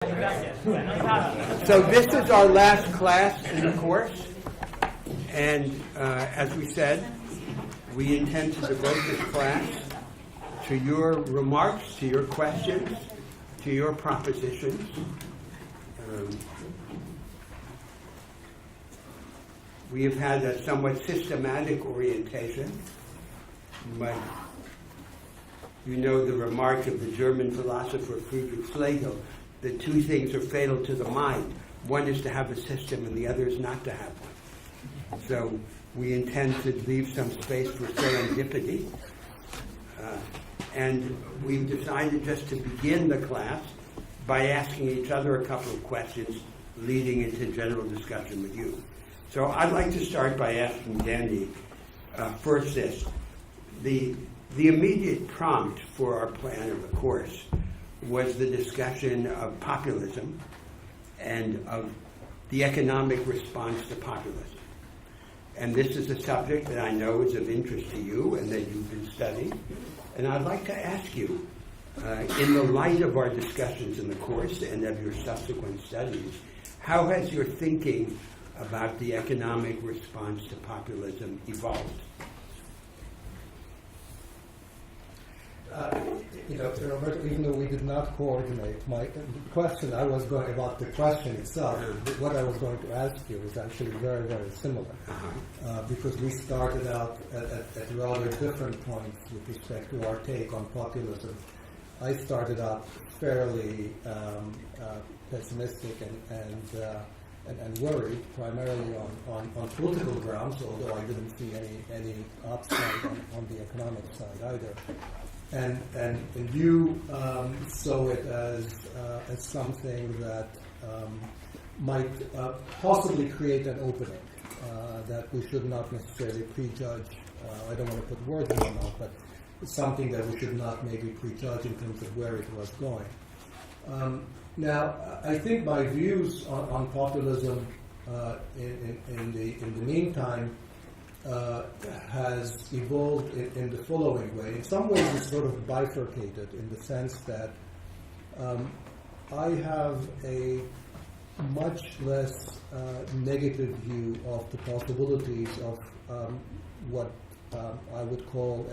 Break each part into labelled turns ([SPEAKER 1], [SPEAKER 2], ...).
[SPEAKER 1] So this is our last class in the course, and as we said, we intend to devote this class to your remarks, to your questions, to your propositions. We have had a somewhat systematic orientation, but you know the remark of the German philosopher Friedrich Schlegel, that two things are fatal to the mind. One is to have a system and the other is not to have one. So we intend to leave some space for serendipity. And we've decided just to begin the class by asking each other a couple of questions leading into general discussion with you. So I'd like to start by asking Danny first this. The immediate prompt for our plan of the course was the discussion of populism and of the economic response to populism. And this is a subject that I know is of interest to you and that you've been studying. And I'd like to ask you, in the light of our discussions in the course and of your subsequent studies, how has your thinking about the economic response to populism evolved?
[SPEAKER 2] Roberto, even though we did not coordinate, my question I was going about the question itself, what I was going to ask you is actually very, very similar. Because we started out at rather different points with respect to our take on populism. I started out fairly pessimistic and worried, primarily on political grounds, although I didn't see any upside on the economic side either. And you saw it as something that might possibly create an opening that we should not necessarily prejudge. I don't want to put words in my mouth, but it's something that we should not maybe prejudge in terms of where it was going. Now, I think my views on populism in the meantime has evolved in the following way. In some ways, it's sort of bifurcated in the sense that I have a much less negative view of the possibilities of what I would call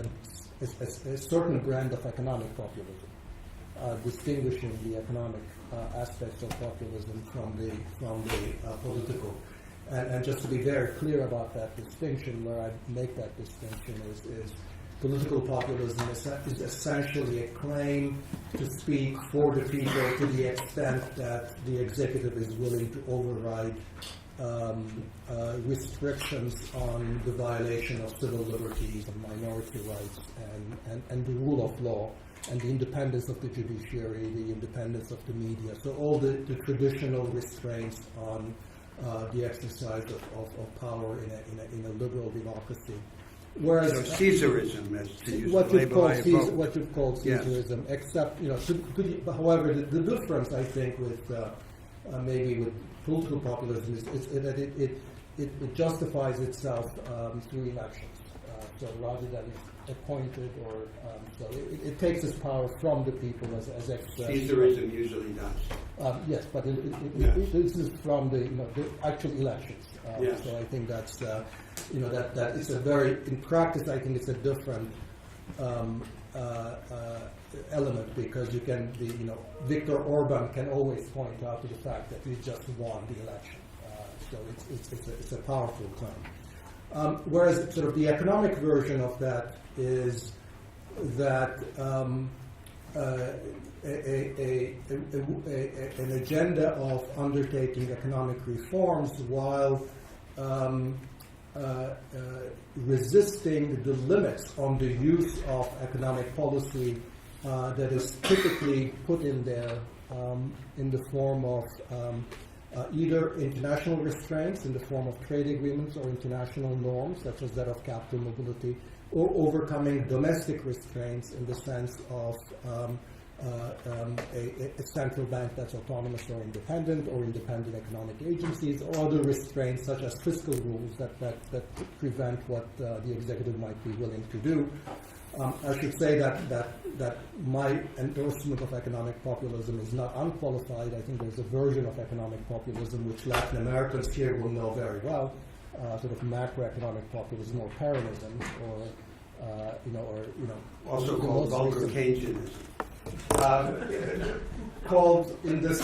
[SPEAKER 2] a certain brand of economic populism, distinguishing the economic aspects of populism from the political. And just to be very clear about that distinction, where I make that distinction is political populism is essentially a claim to speak for the people to the extent that the executive is willing to override restrictions on the violation of civil liberties and minority rights and the rule of law and the independence of the judiciary, the independence of the media. So all the traditional restraints on the exercise of power in a liberal democracy. Whereas
[SPEAKER 1] so Caesarism, as to use
[SPEAKER 2] what
[SPEAKER 1] the
[SPEAKER 2] you've
[SPEAKER 1] label
[SPEAKER 2] called
[SPEAKER 1] I evoked.
[SPEAKER 2] what you've called Caesarism, yes. Except however, the difference I think with maybe with political populism is that it justifies itself through elections. So rather than appointed or so it takes its power from the people as expressed.
[SPEAKER 1] Caesarism usually does.
[SPEAKER 2] Yes, but this is from the actual elections.
[SPEAKER 1] Yes.
[SPEAKER 2] So I think that's that it's a very, in practice I think it's a different element, because you can Viktor Orban can always point out to the fact that he just won the election. So it's a powerful claim. Whereas sort of the economic version of that is that an agenda of undertaking economic reforms while resisting the limits on the use of economic policy that is typically put in there in the form of either international restraints in the form of trade agreements or international norms such as that of capital mobility, or overcoming domestic restraints in the sense of a central bank that's autonomous or independent economic agencies, or other restraints such as fiscal rules that prevent what the executive might be willing to do. I should say that my endorsement of economic populism is not unqualified. I think there's a version of economic populism which Latin Americans here will know very well, sort of macroeconomic populism or Peronism, or
[SPEAKER 1] Also called vulgar Keynesianism.
[SPEAKER 2] Called in this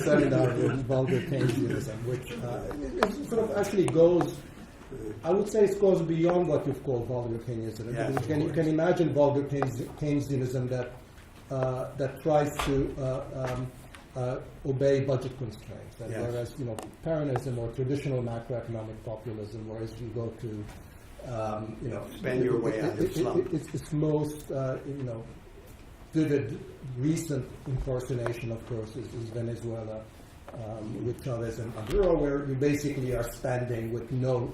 [SPEAKER 2] seminar vulgar Keynesianism, which it sort of actually goes. I would say it goes beyond what you've called vulgar Keynesianism.
[SPEAKER 1] Yes,
[SPEAKER 2] You can imagine vulgar Keynesianism that tries to obey budget constraints, and
[SPEAKER 1] Yes.
[SPEAKER 2] whereas Peronism or traditional macroeconomic populism, whereas you go to
[SPEAKER 1] Spend your way out of slump.
[SPEAKER 2] Its most vivid recent impersonation, of course, is Venezuela with Chavez and Maduro, where you basically are spending with no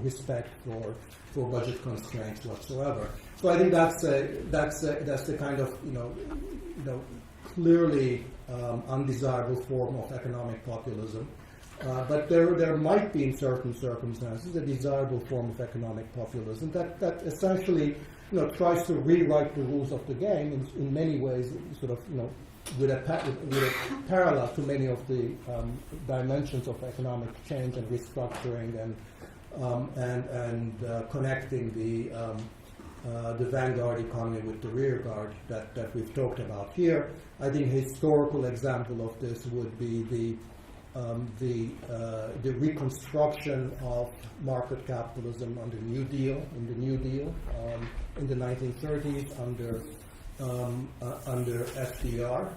[SPEAKER 2] respect for budget constraints whatsoever. So I think that's the kind of clearly undesirable form of economic populism. But there might be, in certain circumstances, a desirable form of economic populism that essentially tries to rewrite the rules of the game in many ways, sort of with a parallel to many of the dimensions of economic change and restructuring and connecting the vanguard economy with the rear guard that we've talked about here. I think a historical example of this would be the reconstruction of market capitalism under the New Deal in the 1930s under FDR,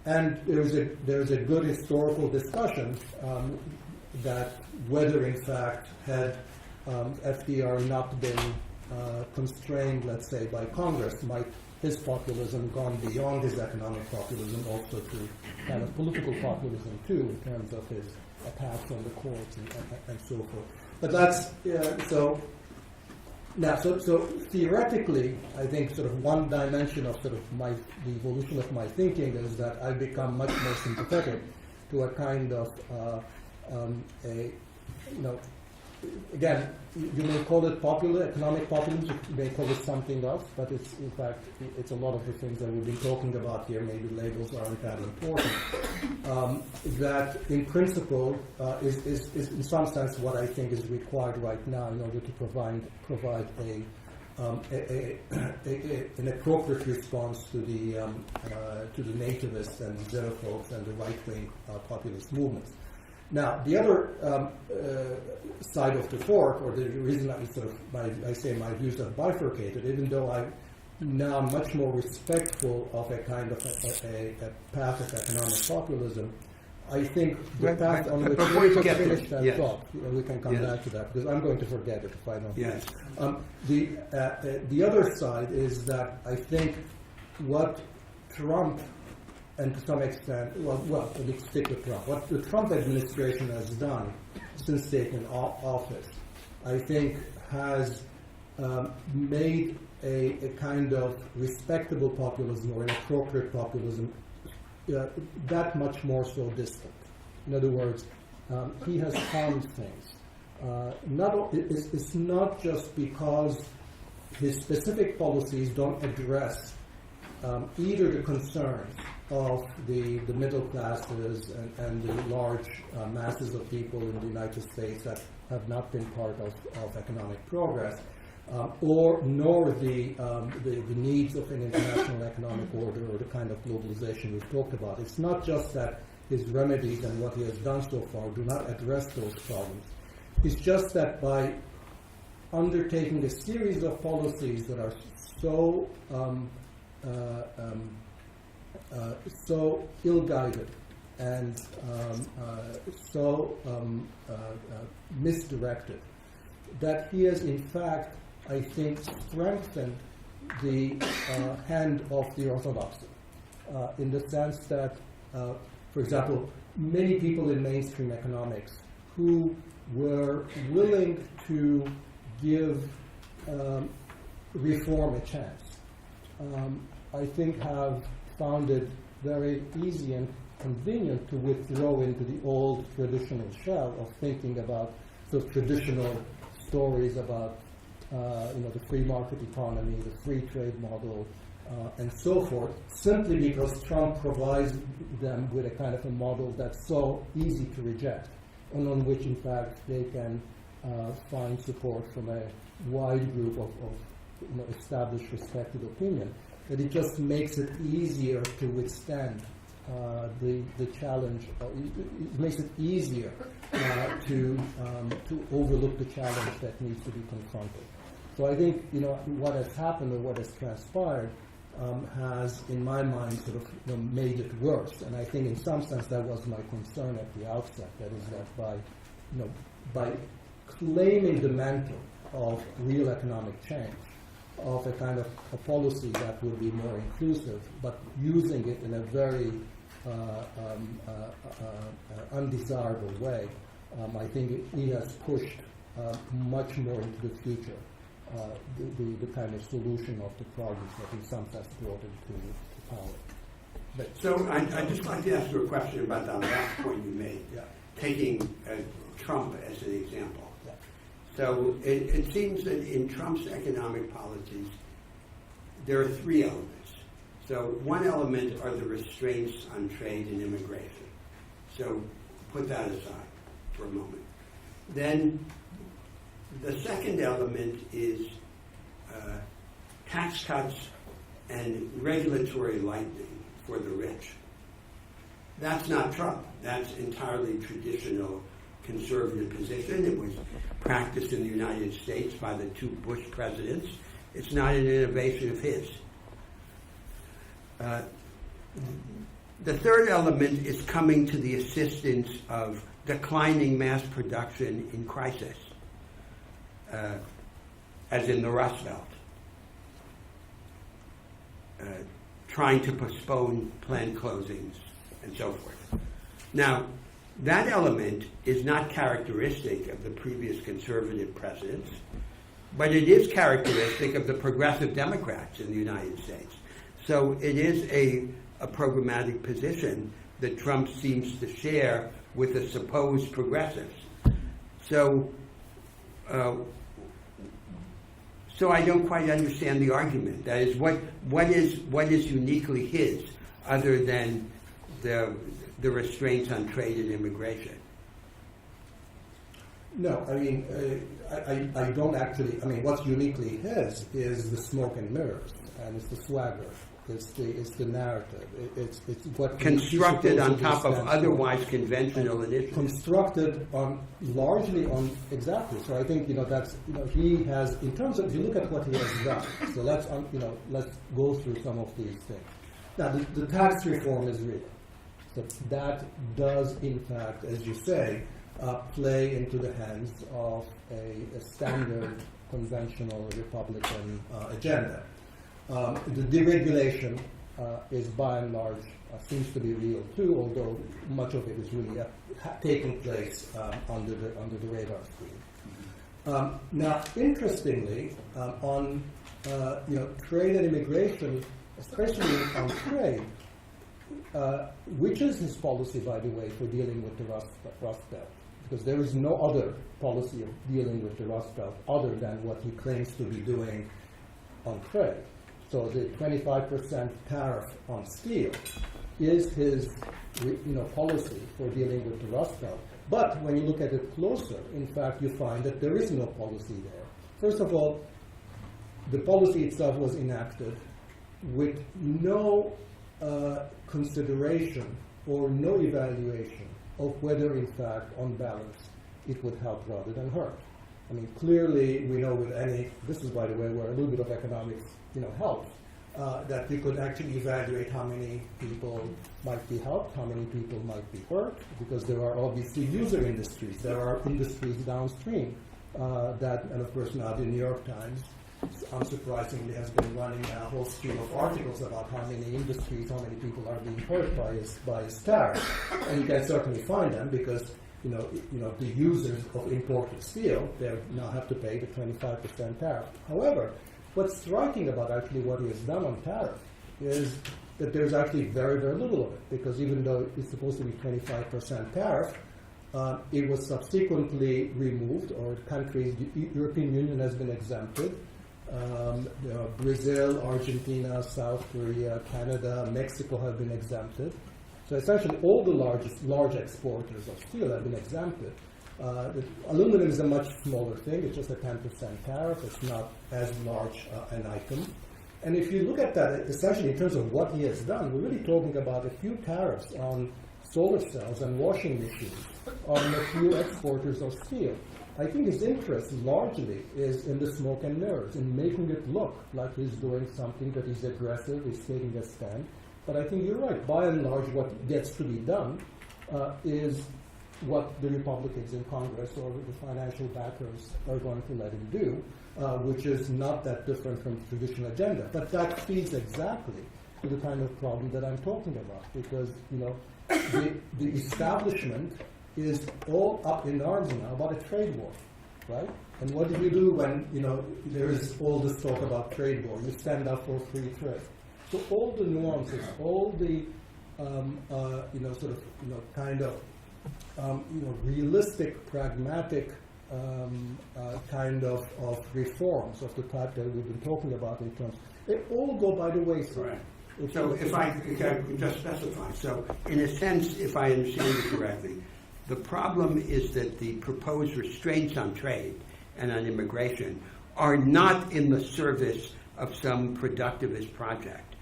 [SPEAKER 2] and there's a good historical discussion that whether in fact had FDR not been constrained, let's say, by Congress, might his populism gone beyond his economic populism also to kind of political populism too, in terms of his attacks on the courts and so forth. But that's so theoretically, I think sort of one dimension of sort of the evolution of my thinking is that I've become much more sympathetic to a kind of again, you may call it economic populism, you may call it something else, but it's, in fact, it's a lot of the things that we've been talking about here. Maybe labels aren't that important. That, in principle, is in some sense what I think is required right now in order to provide an appropriate response to the nativists and the xenophobes and the right-wing populist movements. Now, the other side of the fork, or the reason I say my views are bifurcated, even though I'm now much more respectful of a kind of a path of economic populism, I think the path on which we just finished that thought, we can come back to that, because I'm going to forget it if I don't.
[SPEAKER 1] Yes.
[SPEAKER 2] The other side is that I think what Trump, and to some extent, let me stick with Trump. What the Trump administration has done since taking office, I think, has made a kind of respectable populism or an appropriate populism that much more so distant. In other words, he has harmed things. It's not just because his specific policies don't address either the concerns of the middle classes and the large masses of people in the United States that have not been part of economic progress, nor the needs of an international economic order or the kind of globalization we've talked about. It's not just that his remedies and what he has done so far do not address those problems. It's just that by undertaking a series of policies that are so ill-guided and misdirected, that he has in fact, I think, strengthened the hand of the orthodoxy, in the sense that, for example, many people in mainstream economics who were willing to give reform a chance, I think have found it very easy and convenient to withdraw into the old traditional shell of thinking about sort of traditional stories about the free market economy, the free trade model, and so forth, simply because Trump provides them with a kind of a model that's so easy to reject, and on which, in fact, they can find support from a wide group of established, respected opinion, that it just makes it easier to withstand the challenge. It makes it easier to overlook the challenge that needs to be confronted. So I think what has happened or what has transpired has, in my mind, sort of made it worse. And I think, in some sense, that was my concern at the outset. That is that by claiming the mantle of real economic change, of a kind of a policy that will be more inclusive, but using it in a very undesirable way, I think he has pushed much more into the future the kind of solution of the problems that in some sense brought him to power. But
[SPEAKER 1] so I'd just like to ask you a question about that last point you made, taking Trump as an example. So it seems that in Trump's economic policies, there are three elements. So one element are the restraints on trade and immigration. So put that aside for a moment. Then the second element is tax cuts and regulatory lightening for the rich. That's not Trump. That's entirely traditional conservative position. It was practiced in the United States by the two Bush presidents. It's not an innovation of his. The third element is coming to the assistance of declining mass production in crisis, as in the Rust Belt, trying to postpone plant closings and so forth. Now, that element is not characteristic of the previous conservative presidents, but it is characteristic of the progressive Democrats in the United States. So it is a programmatic position that Trump seems to share with the supposed progressives. So I don't quite understand the argument. That is, what is uniquely his, other than the restraints on trade and immigration?
[SPEAKER 2] No, I mean, I don't actually. I mean, what's uniquely his is the smoke and mirrors, and it's the swagger, it's the narrative, it's what
[SPEAKER 1] constructed on top of otherwise conventional initiatives.
[SPEAKER 2] Constructed largely on exactly. So I think that's he has, in terms of, if you look at what he has done. So let's go through some of these things. Now the tax reform is real. So that does, in fact, as you say, play into the hands of a standard conventional Republican agenda. The deregulation is by and large seems to be real too, although much of it is really taking place under the radar screen. Now, interestingly, on trade and immigration, especially on trade, which is his policy, by the way, for dealing with the Rust Belt? Because there is no other policy of dealing with the Rust Belt other than what he claims to be doing on trade. So the 25% tariff on steel is his policy for dealing with the Rust Belt. But when you look at it closer, in fact, you find that there is no policy there. First of all, the policy itself was enacted with no consideration or no evaluation of whether, in fact, on balance, it would help rather than hurt. I mean, clearly, we know with any, this is, by the way, where a little bit of economics, helps, that you could actually evaluate how many people might be helped, how many people might be hurt, because there are obviously user industries. There are industries downstream that, and of course now the New York Times, unsurprisingly, has been running a whole stream of articles about how many industries, how many people are being hurt by his tariff. And you can certainly find them because the users of imported steel, they now have to pay the 25% tariff. However, what's striking about actually what he has done on tariff is that there's actually very, very little of it, because even though it's supposed to be 25% tariff, It was subsequently removed, or countries, the European Union has been exempted. Brazil, Argentina, South Korea, Canada, Mexico have been exempted. So essentially all the large exporters of steel have been exempted. Aluminum is a much smaller thing. It's just a 10% tariff. It's not as large an item. And if you look at that, essentially in terms of what he has done, we're really talking about a few tariffs on solar cells and washing machines on a few exporters of steel. I think his interest largely is in the smoke and mirrors, in making it look like he's doing something that is aggressive, he's taking a stand. But I think you're right. By and large, what gets to be done is what the Republicans in Congress or the financial backers are going to let him do, which is not that different from the traditional agenda. But that feeds exactly to the kind of problem that I'm talking about, because the establishment is all up in arms now about a trade war, right? And what do you do when there is all this talk about trade war? You stand up for free trade. So all the nuances, all the realistic, pragmatic kind of reforms of the type that we've been talking about in terms, they all go by the wayside.
[SPEAKER 1] Right. So if I can just specify, so in a sense, if I understand you correctly, the problem is that the proposed restraints on trade and on immigration are not in the service of some productivist project.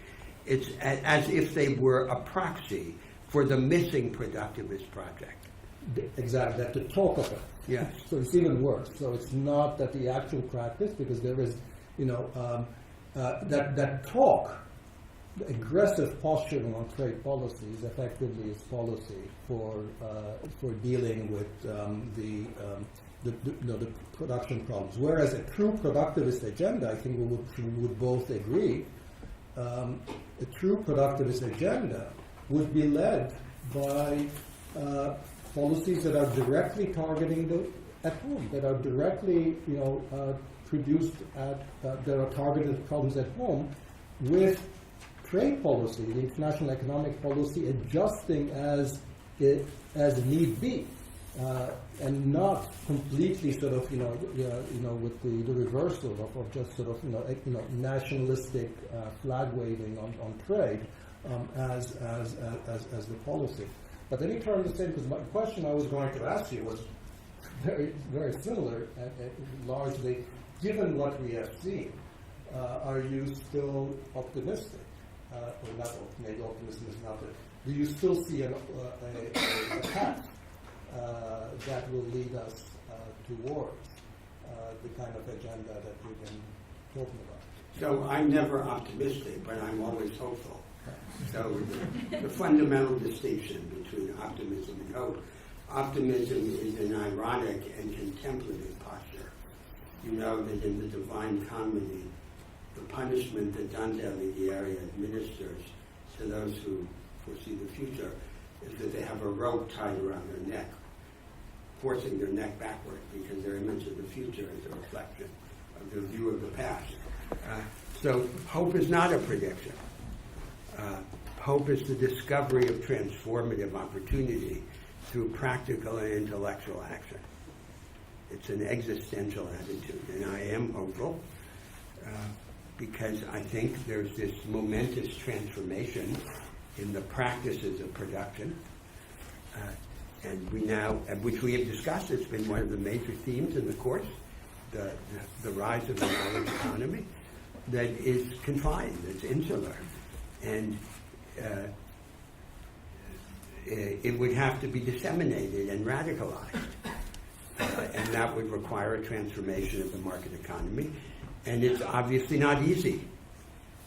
[SPEAKER 1] It's as if they were a proxy for the missing productivist project.
[SPEAKER 2] Exactly, that to talk of it.
[SPEAKER 1] Yes.
[SPEAKER 2] So it's even worse. So it's not that the actual practice, because there is, that talk, the aggressive posturing on trade policies effectively is policy for dealing with the production problems. Whereas a true productivist agenda, I think we would both agree, a true productivist agenda would be led by policies that are directly targeting at home, that are directly produced that are targeted problems at home, with trade policy, the international economic policy, adjusting as need be, and not completely sort of with the reversal of just sort of nationalistic flag waving on trade as the policy. But let me turn to say, because my question I was going to ask you was very, very similar, largely, given what we have seen, are you still optimistic? Or not, maybe optimism is not it. Do you still see a path that will lead us towards the kind of agenda that we've been talking about?
[SPEAKER 1] So I'm never optimistic, but I'm always hopeful. So the fundamental distinction between optimism and hope. Optimism is an ironic and contemplative posture. You know that in the Divine Comedy, the punishment that Dante Alighieri administers to those who foresee the future is that they have a rope tied around their neck, forcing their neck backward, because their image of the future is a reflection of their view of the past. So hope is not a prediction. Hope is the discovery of transformative opportunity through practical and intellectual action. It's an existential attitude, and I am hopeful because I think there's this momentous transformation in the practices of production, and we now, which we have discussed, it's been one of the major themes in the course, the rise of the knowledge economy, that is confined, it's insular, and it would have to be disseminated and radicalized, and that would require a transformation of the market economy, and it's obviously not easy.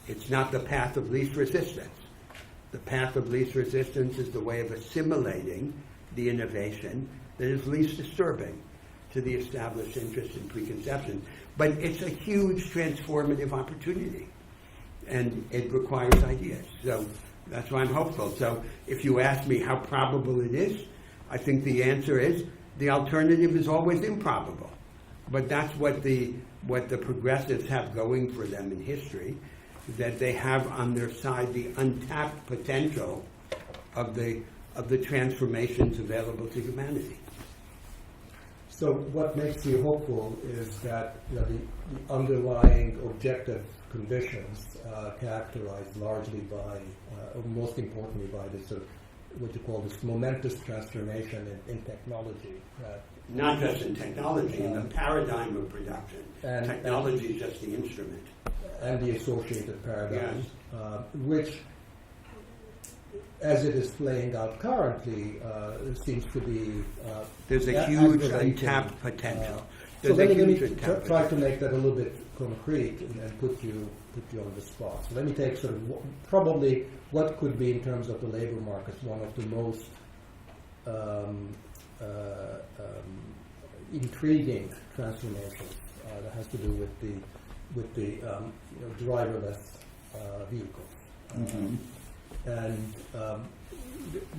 [SPEAKER 1] It's not the path of least resistance. The path of least resistance is the way of assimilating the innovation that is least disturbing to the established interest and preconception. But it's a huge transformative opportunity, and it requires ideas. So that's why I'm hopeful. So if you ask me how probable it is, I think the answer is the alternative is always improbable. But that's what the progressives have going for them in history, that they have on their side the untapped potential of the transformations available to humanity.
[SPEAKER 2] So what makes you hopeful is that the underlying objective conditions characterized largely by, or most importantly, by this sort of what you call this momentous transformation in technology.
[SPEAKER 1] Not just in technology, in the paradigm of production.
[SPEAKER 2] And
[SPEAKER 1] technology is just the instrument.
[SPEAKER 2] And the associated paradigms, which, as it is playing out currently, seems to be
[SPEAKER 1] there's a huge untapped potential.
[SPEAKER 2] So let me try to make that a little bit concrete and put you on the spot. So let me take sort of probably what could be in terms of the labor markets one of the most intriguing transformations that has to do with the driverless vehicles.
[SPEAKER 1] Mm-hmm.
[SPEAKER 2] And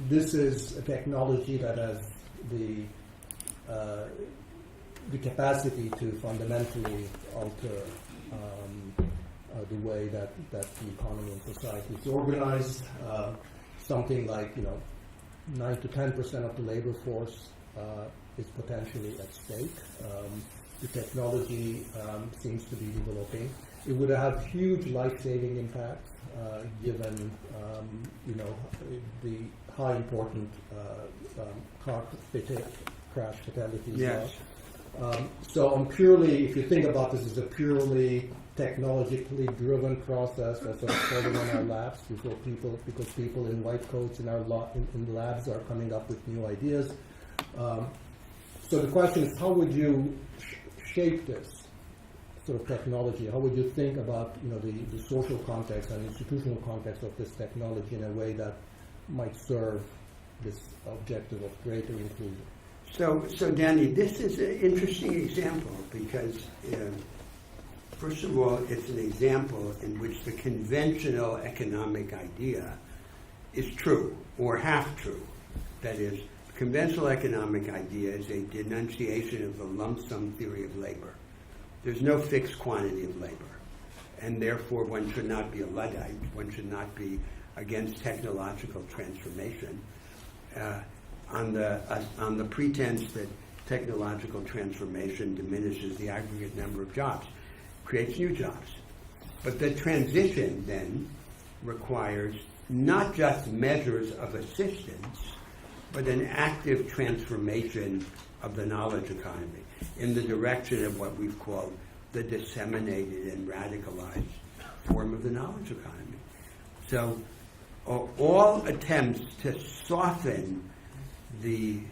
[SPEAKER 2] this is a technology that has the capacity to fundamentally alter the way that the economy and society is organized. Something like 9 to 10% of the labor force is potentially at stake. The technology seems to be developing. It would have huge life-saving impacts, given the high important car crash fatalities.
[SPEAKER 1] Yes.
[SPEAKER 2] So if you think about this as a purely technologically driven process that's sort of falling on our laps, because people in white coats in in labs are coming up with new ideas. So the question is, how would you shape this sort of technology? How would you think about the social context and institutional context of this technology in a way that might serve this objective of greater inclusion?
[SPEAKER 1] So Danny, this is an interesting example because, first of all, it's an example in which the conventional economic idea is true or half true. That is, the conventional economic idea is a denunciation of the lump sum theory of labor. There's no fixed quantity of labor, and therefore one should not be a Luddite. One should not be against technological transformation on the pretense that technological transformation diminishes the aggregate number of jobs, creates new jobs. But the transition then requires not just measures of assistance, but an active transformation of the knowledge economy in the direction of what we've called the disseminated and radicalized form of the knowledge economy. So all attempts to soften the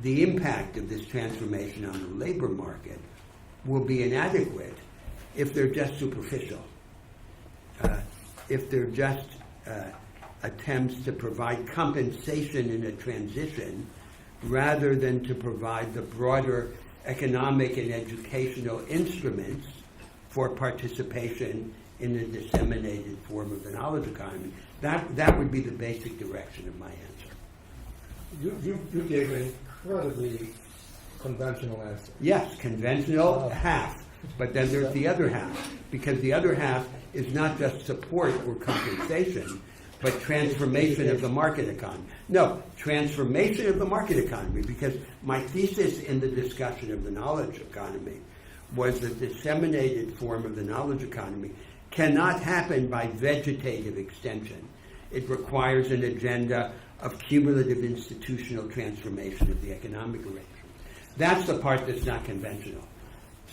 [SPEAKER 1] impact of this transformation on the labor market will be inadequate if they're just superficial, if they're just attempts to provide compensation in a transition rather than to provide the broader economic and educational instruments for participation in a disseminated form of the knowledge economy. That would be the basic direction of my answer.
[SPEAKER 2] You gave an incredibly conventional answer.
[SPEAKER 1] Yes, conventional, half. But then there's the other half, because the other half is not just support or compensation, but transformation of the market economy. No, transformation of the market economy, because my thesis in the discussion of the knowledge economy was that disseminated form of the knowledge economy cannot happen by vegetative extension. It requires an agenda of cumulative institutional transformation of the economic arrangement. That's the part that's not conventional.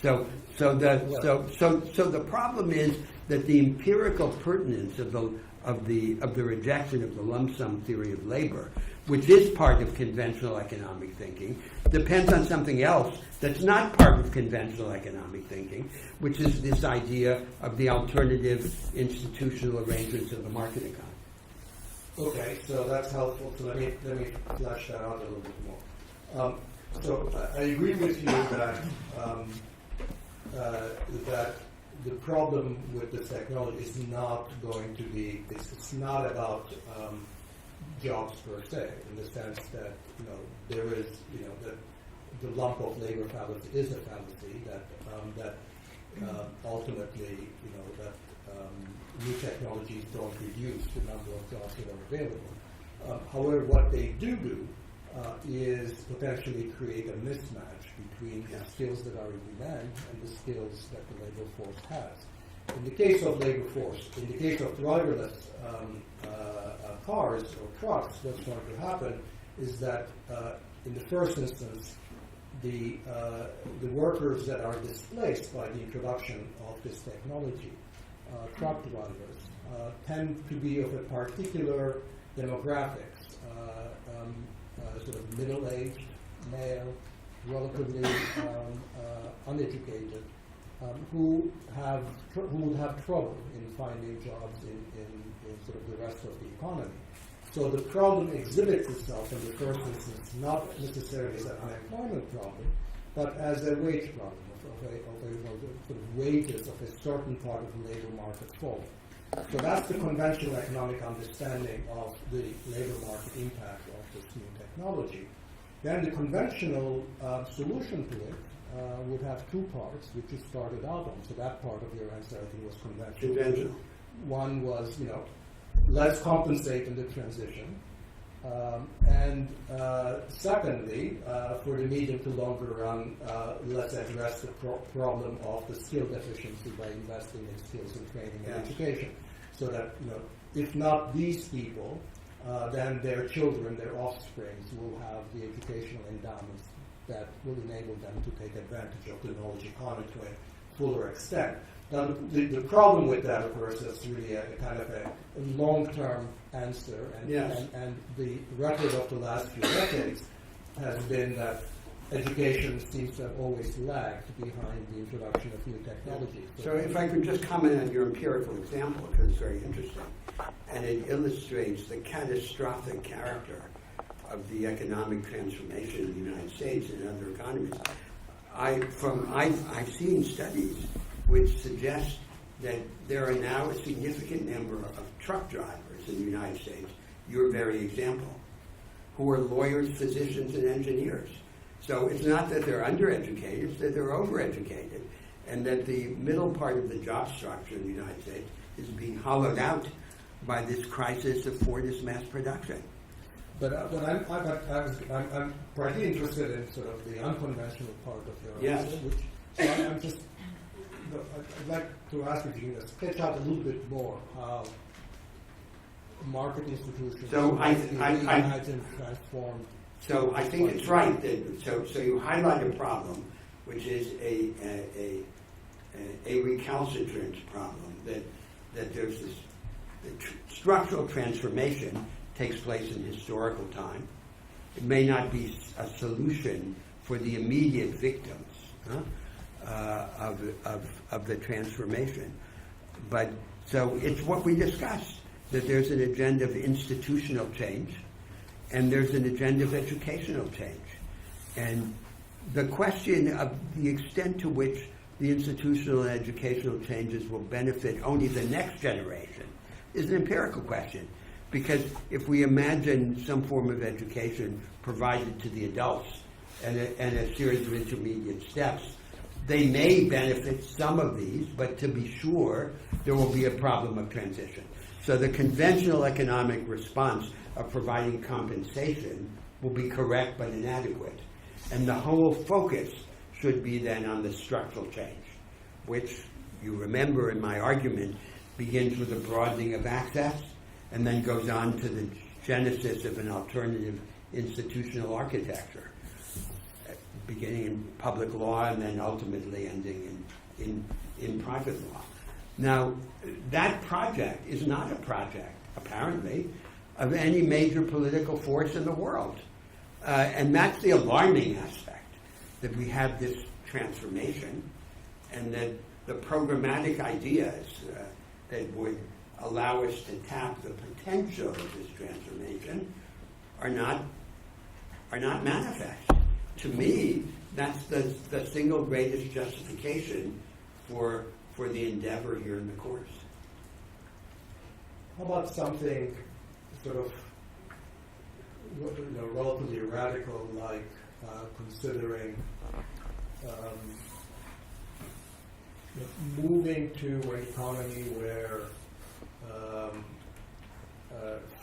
[SPEAKER 1] So the problem is that the empirical pertinence of the rejection of the lump sum theory of labor, which is part of conventional economic thinking, depends on something else that's not part of conventional economic thinking, which is this idea of the alternative institutional arrangements of the market economy.
[SPEAKER 2] Okay, so that's helpful. So let me flesh that out a little bit more. So I agree with you that that the problem with this technology is not going to be. It's not about jobs per se, in the sense that there is the lump of labor fallacy is a fallacy that ultimately that new technologies don't reduce the number of jobs that are available. However, what they do is potentially create a mismatch between the skills that are in demand and the skills that the labor force has. In the case of labor force, in the case of driverless cars or trucks, what's going to happen is that in the first instance, the workers that are displaced by the introduction of this technology, truck drivers, tend to be of a particular demographics, sort of middle-aged, male, relatively uneducated, who would have trouble in finding jobs in sort of the rest of the economy. So the problem exhibits itself in the first instance not necessarily as an unemployment problem, but as a wage problem of sort of wages of a certain part of the labor market fall. So that's the conventional economic understanding of the labor market impact of this new technology. Then the conventional solution to it would have two parts, which you started out on. So that part of your answer, I think, was conventional. One was, let's compensate in the transition. And secondly, for the medium to longer run, let's address the problem of the skill deficiency by investing in skills and training and education. So that, if not these people, then their children, their offsprings will have the educational endowments that will enable them to take advantage of the knowledge economy to a fuller extent. Now, the problem with that, of course, is really a kind of a long-term answer, and the record of the last few decades has been that education seems to have always lagged behind the introduction of new technologies.
[SPEAKER 1] So if I could just comment on your empirical example, because it's very interesting, and it illustrates the catastrophic character of the economic transformation in the United States and other economies. I've seen studies which suggest that there are now a significant number of truck drivers in the United States, your very example, who are lawyers, physicians, and engineers. So it's not that they're undereducated, it's that they're overeducated, and that the middle part of the job structure in the United States is being hollowed out by this crisis of Fordist mass production.
[SPEAKER 2] But I'm partly interested in sort of the unconventional part of your answer, which I'd like to ask you if you can sketch out a little bit more how market institutions imagine transformed.
[SPEAKER 1] So I think it's right that so you highlight a problem, which is a recalcitrant problem, that there's this structural transformation takes place in historical time. It may not be a solution for the immediate victims of the transformation, but so it's what we discussed, that there's an agenda of institutional change and there's an agenda of educational change. And the question of the extent to which the institutional and educational changes will benefit only the next generation is an empirical question. Because if we imagine some form of education provided to the adults and a series of intermediate steps, they may benefit some of these, but to be sure, there will be a problem of transition. So the conventional economic response of providing compensation will be correct but inadequate. And the whole focus should be then on the structural change, which, you remember in my argument, begins with a broadening of access and then goes on to the genesis of an alternative institutional architecture, beginning in public law and then ultimately ending in private law. Now, that project is not a project, apparently, of any major political force in the world. And that's the alarming aspect, that we have this transformation and that the programmatic ideas that would allow us to tap the potential of this transformation are not manifest. To me, that's the single greatest justification for the endeavor here in the course.
[SPEAKER 2] How about something sort of relatively radical, like considering moving to an economy where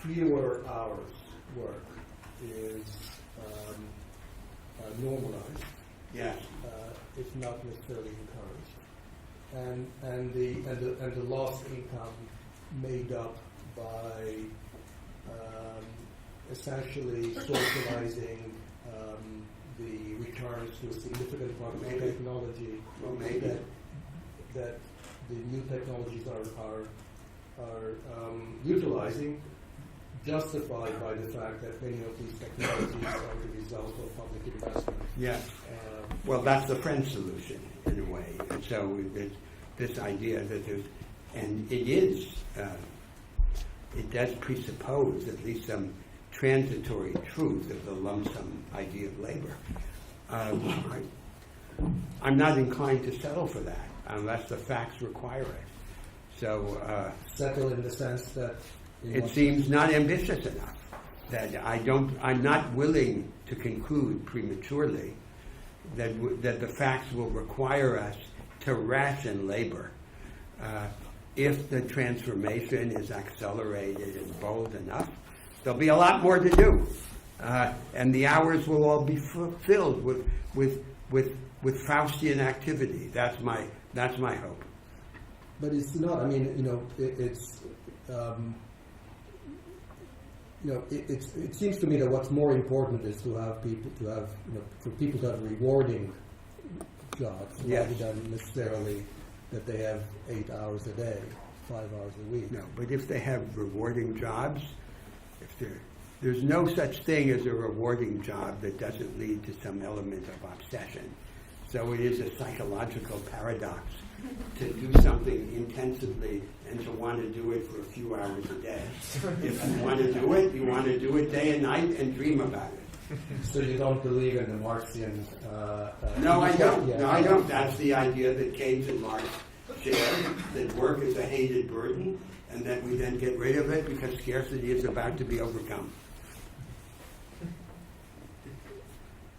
[SPEAKER 2] fewer hours work is normalized,
[SPEAKER 1] Yes.
[SPEAKER 2] if not necessarily encouraged, and the lost income made up by essentially socializing the returns to a significant part of the technology that the new technologies are utilizing, justified by the fact that many of these technologies are the result of public investment.
[SPEAKER 1] Yes. Well, that's the French solution in a way. And so it's this idea that there's, and it is, it does presuppose at least some transitory truth of the lump sum idea of labor. I'm not inclined to settle for that unless the facts require it. So
[SPEAKER 2] settle in the sense that
[SPEAKER 1] it seems not ambitious enough. That I'm not willing to conclude prematurely that the facts will require us to ration labor if the transformation is accelerated and bold enough. There'll be a lot more to do, and the hours will all be filled with Faustian activity. That's my hope.
[SPEAKER 2] But it's not. I mean, it seems to me that what's more important is for people to have rewarding jobs,
[SPEAKER 1] yes,
[SPEAKER 2] rather than necessarily that they have 8 hours a day, 5 hours a week.
[SPEAKER 1] No, but if they have rewarding jobs, there's no such thing as a rewarding job that doesn't lead to some element of obsession. So it is a psychological paradox to do something intensively and to want to do it for a few hours a day. If you want to do it day and night and dream about it.
[SPEAKER 2] So you don't believe in the Marxian...
[SPEAKER 1] No, I don't.
[SPEAKER 2] Yeah.
[SPEAKER 1] No, I don't. That's the idea that Keynes and Marx shared, that work is a hated burden, and that we then get rid of it because scarcity is about to be overcome.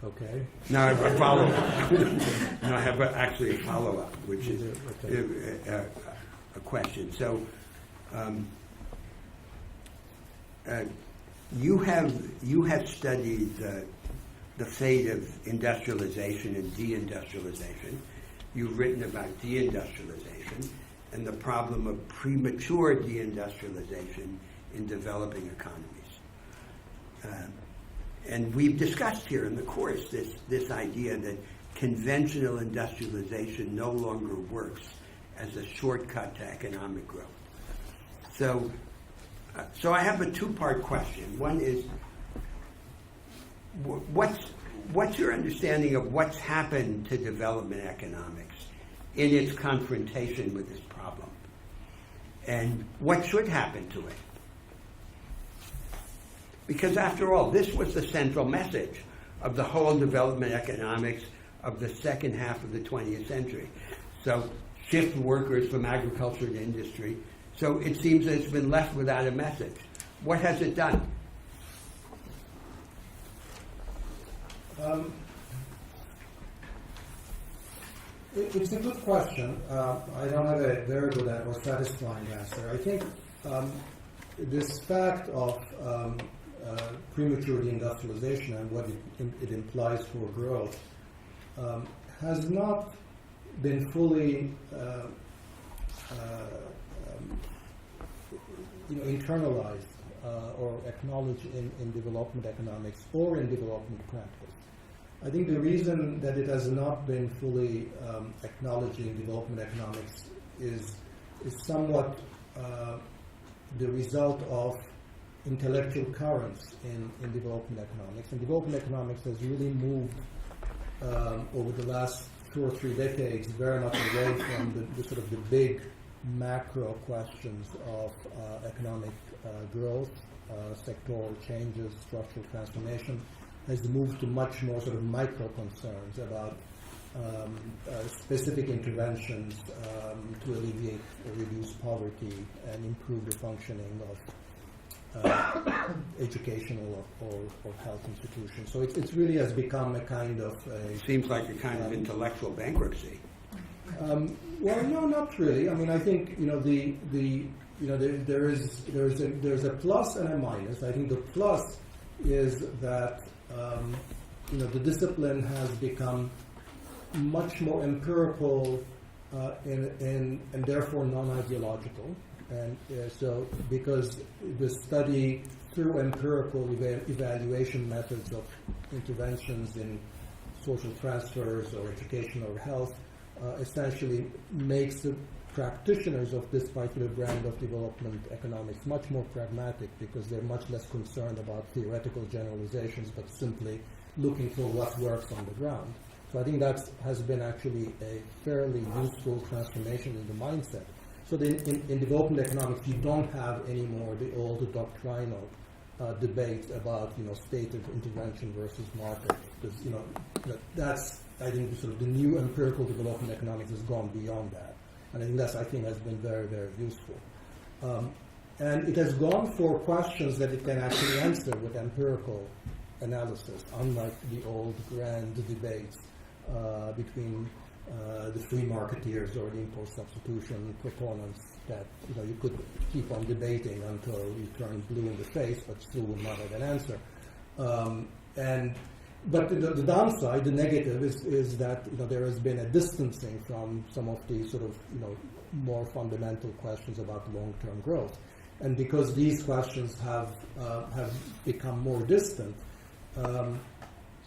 [SPEAKER 2] Okay.
[SPEAKER 1] Now I have a follow-up. No, I have actually a follow-up, which is a question. So, you have studied the fate of industrialization and deindustrialization. You've written about deindustrialization and the problem of premature deindustrialization in developing economies. And we've discussed here in the course this idea that conventional industrialization no longer works as a shortcut to economic growth. So I have a two-part question. One is, what's your understanding of what's happened to development economics in its confrontation with this problem? And what should happen to it? Because after all, this was the central message of the whole development economics of the second half of the 20th century. So shift workers from agriculture to industry. So it seems that it's been left without a message. What has it done?
[SPEAKER 2] It's a good question. I don't have a very good or satisfying answer. I think this fact of premature deindustrialization and what it implies for growth has not been fully internalized or acknowledged in development economics or in development practice. I think the reason that it has not been fully acknowledged in development economics is somewhat the result of intellectual currents in development economics. And development economics has really moved over the last 2 or 3 decades very much away from the sort of the big macro questions of economic growth, sectoral changes, structural transformation, has moved to much more sort of micro concerns about specific interventions to alleviate or reduce poverty and improve the functioning of educational or health institutions. So it really has become a kind of
[SPEAKER 1] Seems like a kind of intellectual bankruptcy.
[SPEAKER 2] Well, no, not really. I mean, I think there's a plus and a minus. I think the plus is that the discipline has become much more empirical and therefore non-ideological. And so because the study through empirical evaluation methods of interventions in social transfers or education or health essentially makes the practitioners of this particular brand of development economics much more pragmatic, because they're much less concerned about theoretical generalizations but simply looking for what works on the ground. So I think that has been actually a fairly useful transformation in the mindset. So in development economics, you don't have anymore the old doctrinal debates about stated intervention versus market, because that's, I think, sort of the new empirical development economics has gone beyond that. And I think that's, has been very, very useful. And it has gone for questions that it can actually answer with empirical analysis, unlike the old grand debates between the free marketeers or the impulse substitution proponents that you could keep on debating until you turn blue in the face, but still would not have an answer. But the downside, the negative, is that there has been a distancing from some of the sort of more fundamental questions about long-term growth, and because these questions have become more distant.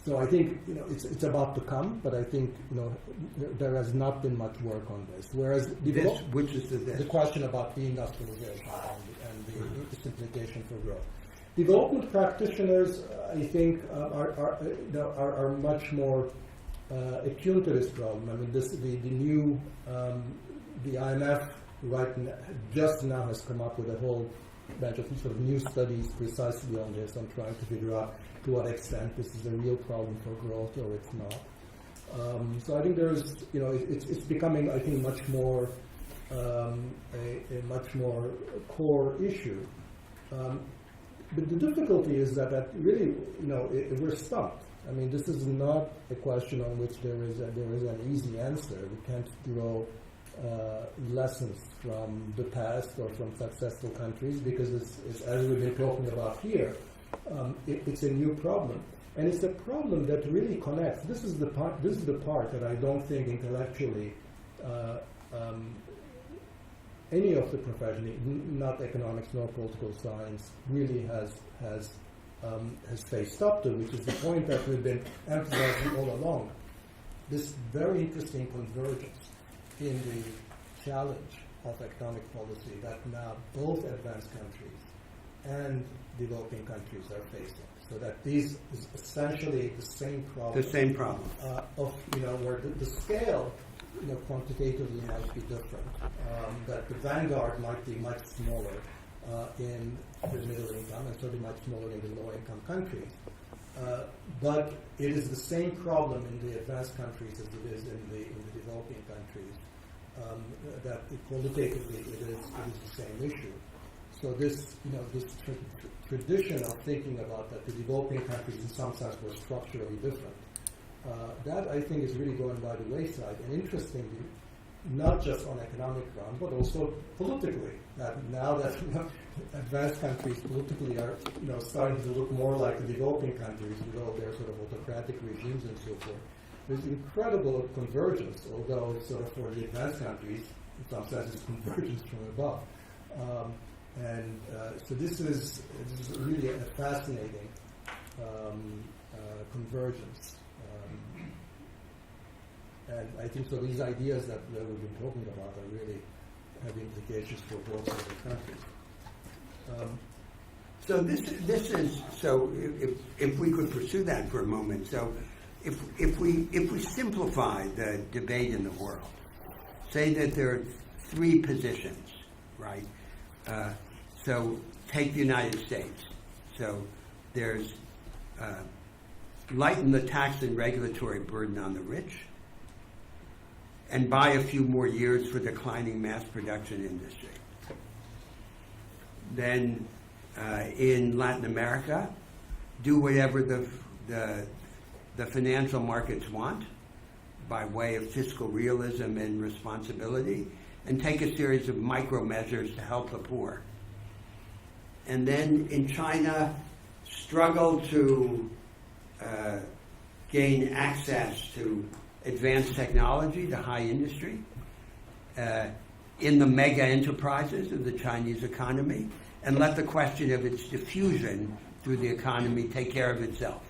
[SPEAKER 2] So I think it's about to come, but I think there has not been much work on this. Whereas
[SPEAKER 1] which is
[SPEAKER 2] the question about deindustrialization and the implication for growth. Development practitioners, I think, are much more attuned to this problem. I mean, the IMF just now has come up with a whole bunch of sort of new studies precisely on this, on trying to figure out to what extent this is a real problem for growth or it's not. So I think there's, it's becoming, I think, much more a much more core issue. But the difficulty is that really, we're stumped. I mean, this is not a question on which there is an easy answer. We can't draw lessons from the past or from successful countries, because it's as we've been talking about here, it's a new problem, and it's a problem that really connects. This is the part that I don't think intellectually any of the profession, not economics nor political science, really has faced up to, which is the point that we've been emphasizing all along. This very interesting convergence in the challenge of economic policy that now both advanced countries and developing countries are facing. So that these is essentially the same problem.
[SPEAKER 1] The same problem.
[SPEAKER 2] Where the scale, quantitatively might be different. That the vanguard might be much smaller in the middle income, and certainly much smaller in the low income countries. But it is the same problem in the advanced countries as it is in the developing countries. That qualitatively it is the same issue. So this tradition of thinking about that the developing countries in some sense were structurally different, that I think is really going by the wayside. And interestingly, not just on economic ground, but also politically. That now that advanced countries politically are starting to look more like the developing countries with all their sort of autocratic regimes and so forth. There's incredible convergence, although it's sort of for the advanced countries, in some sense, it's convergence from above. So this is really a fascinating convergence. And I think so these ideas that we've been talking about are really have implications for both of the countries.
[SPEAKER 1] So this is so if we could pursue that for a moment. So if we simplify the debate in the world, say that there are three positions, right? So take the United States. So there's lighten the tax and regulatory burden on the rich, and buy a few more years for declining mass production industry. Then in Latin America, do whatever the financial markets want by way of fiscal realism and responsibility, and take a series of micro measures to help the poor. And then in China, struggle to gain access to advanced technology, the high industry, in the mega enterprises of the Chinese economy, and let the question of its diffusion through the economy take care of itself.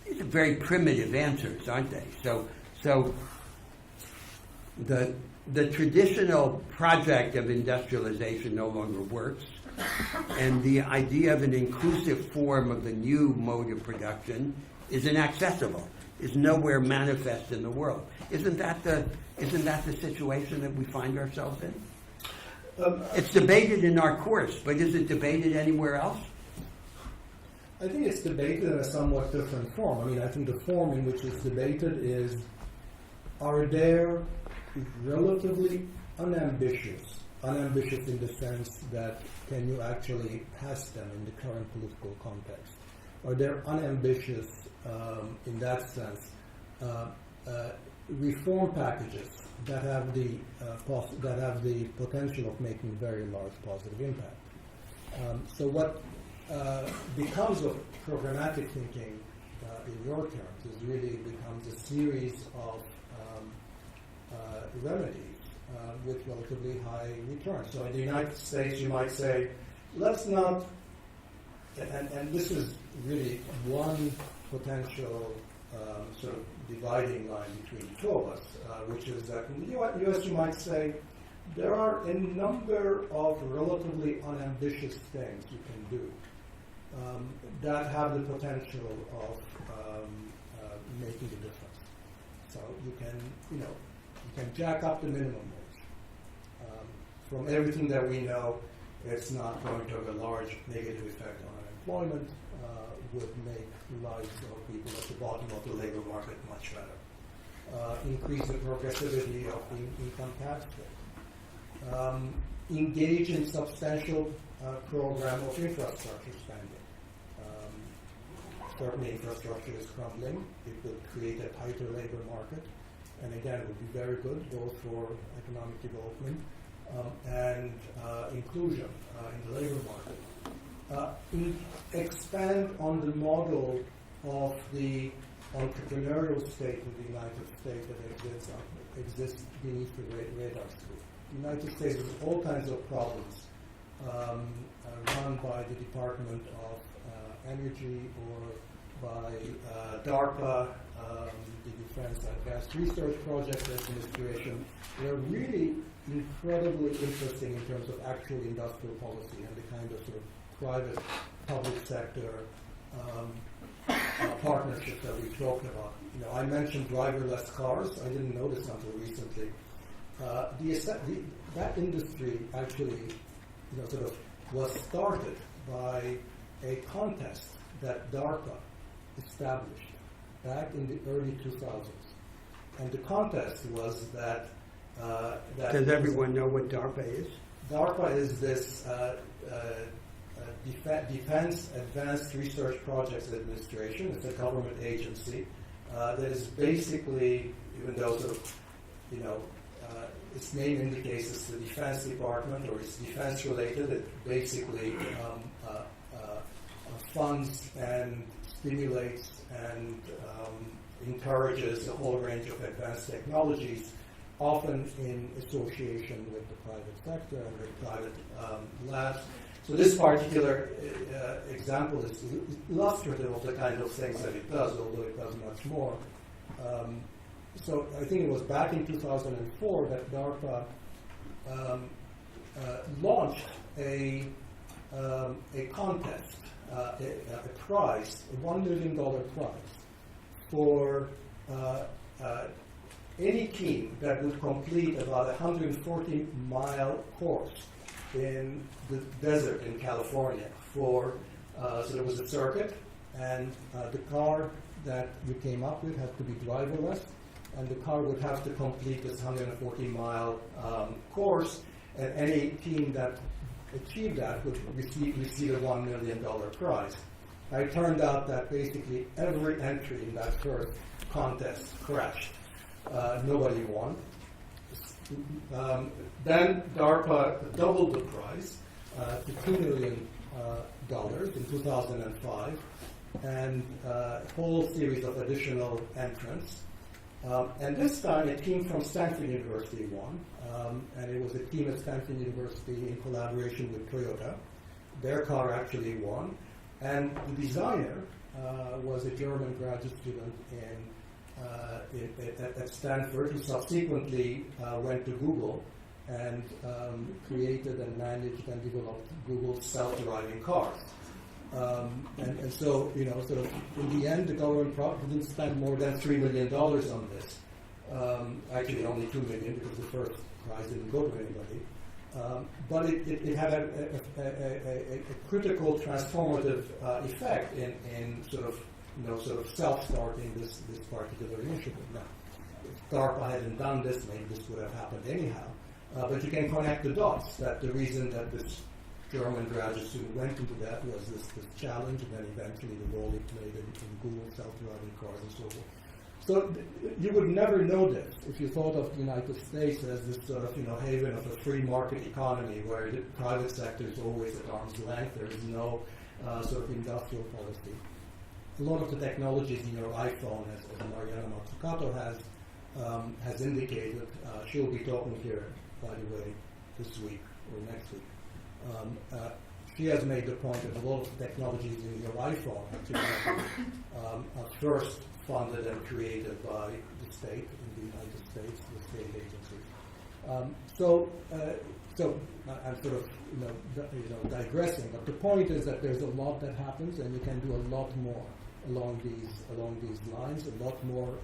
[SPEAKER 1] These are very primitive answers, aren't they? So the traditional project of industrialization no longer works, and the idea of an inclusive form of the new mode of production is inaccessible, is nowhere manifest in the world. Isn't that the situation that we find ourselves in? It's debated in our course, but is it debated anywhere else?
[SPEAKER 2] I think it's debated in a somewhat different form. I mean, I think the form in which it's debated is, are there relatively unambitious in the sense that can you actually pass them in the current political context? Are there unambitious, in that sense, reform packages that have the potential of making very large positive impact? So what becomes of programmatic thinking in your terms is really becomes a series of remedies with relatively high returns. So in the United States, you might say, let's not, and this is really one potential sort of dividing line between the two of us, which is that in the U.S. you might say, there are a number of relatively unambitious things you can do that have the potential of making a difference. So you can jack up the minimum wage. From everything that we know, it's not going to have a large negative effect on unemployment, would make lives of people at the bottom of the labor market much better. Increase the progressivity of the income tax rate. Engage in substantial program of infrastructure spending. Certainly infrastructure is crumbling. It would create a tighter labor market. And again, it would be very good both for economic development and inclusion in the labor market. Expand on the model of the entrepreneurial state in the United States that exists beneath the radar screen. The United States has all kinds of problems run by the Department of Energy or by DARPA, the Defense Advanced Research Project Administration. They're really incredibly interesting in terms of actual industrial policy and the kind of sort of private-public sector partnerships that we talked about. I mentioned driverless cars. I didn't know this until recently. That industry actually, sort of was started by a contest that DARPA established back in the early 2000s. And the contest was that...
[SPEAKER 1] Does everyone know what DARPA is?
[SPEAKER 2] DARPA is this Defense Advanced Research Projects Administration. It's a government agency that is basically, even though sort of, its name indicates it's the Defense Department or it's defense related, it basically funds and stimulates and encourages a whole range of advanced technologies, often in association with the private sector and with private labs. So this particular example is illustrative of the kind of things that it does, although it does much more. So I think it was back in 2004 that DARPA launched a contest, a prize, a $1 million prize for any team that would complete about a 140-mile course in the desert in California so there was a circuit, and the car that you came up with had to be driverless, and the car would have to complete this 140-mile course, and any team that achieved that would receive a $1 million prize. It turned out that basically every entry in that first contest crashed. Nobody won. Then DARPA doubled the prize to $2 million in 2005, and a whole series of additional entrants. And this time a team from Stanford University won, and it was a team at Stanford University in collaboration with Toyota. Their car actually won, and the designer was a German graduate student at Stanford, who subsequently went to Google and created and managed and developed Google's self-driving cars. And so, sort of in the end, the government probably didn't spend more than $3 million on this. Actually, only $2 million, because the first prize didn't go to anybody. But it had a critical transformative effect in sort of self-starting this particular initiative. Now, if DARPA hadn't done this, maybe this would have happened anyhow. But you can connect the dots that the reason that this German graduate student went into that was this challenge, and then eventually the role it played in Google self-driving cars and so forth. So you would never know this if you thought of the United States as this sort of haven of a free market economy where the private sector is always at arm's length. There is no sort of industrial policy. A lot of the technologies in your iPhone, as Mariana Mazzucato has indicated, she'll be talking here, by the way, this week or next week. She has made the point that a lot of the technologies in your iPhone actually are first funded and created by the state in the United States, the state agencies. So I'm sort of digressing, but the point is that there's a lot that happens, and you can do a lot more along these lines, a lot more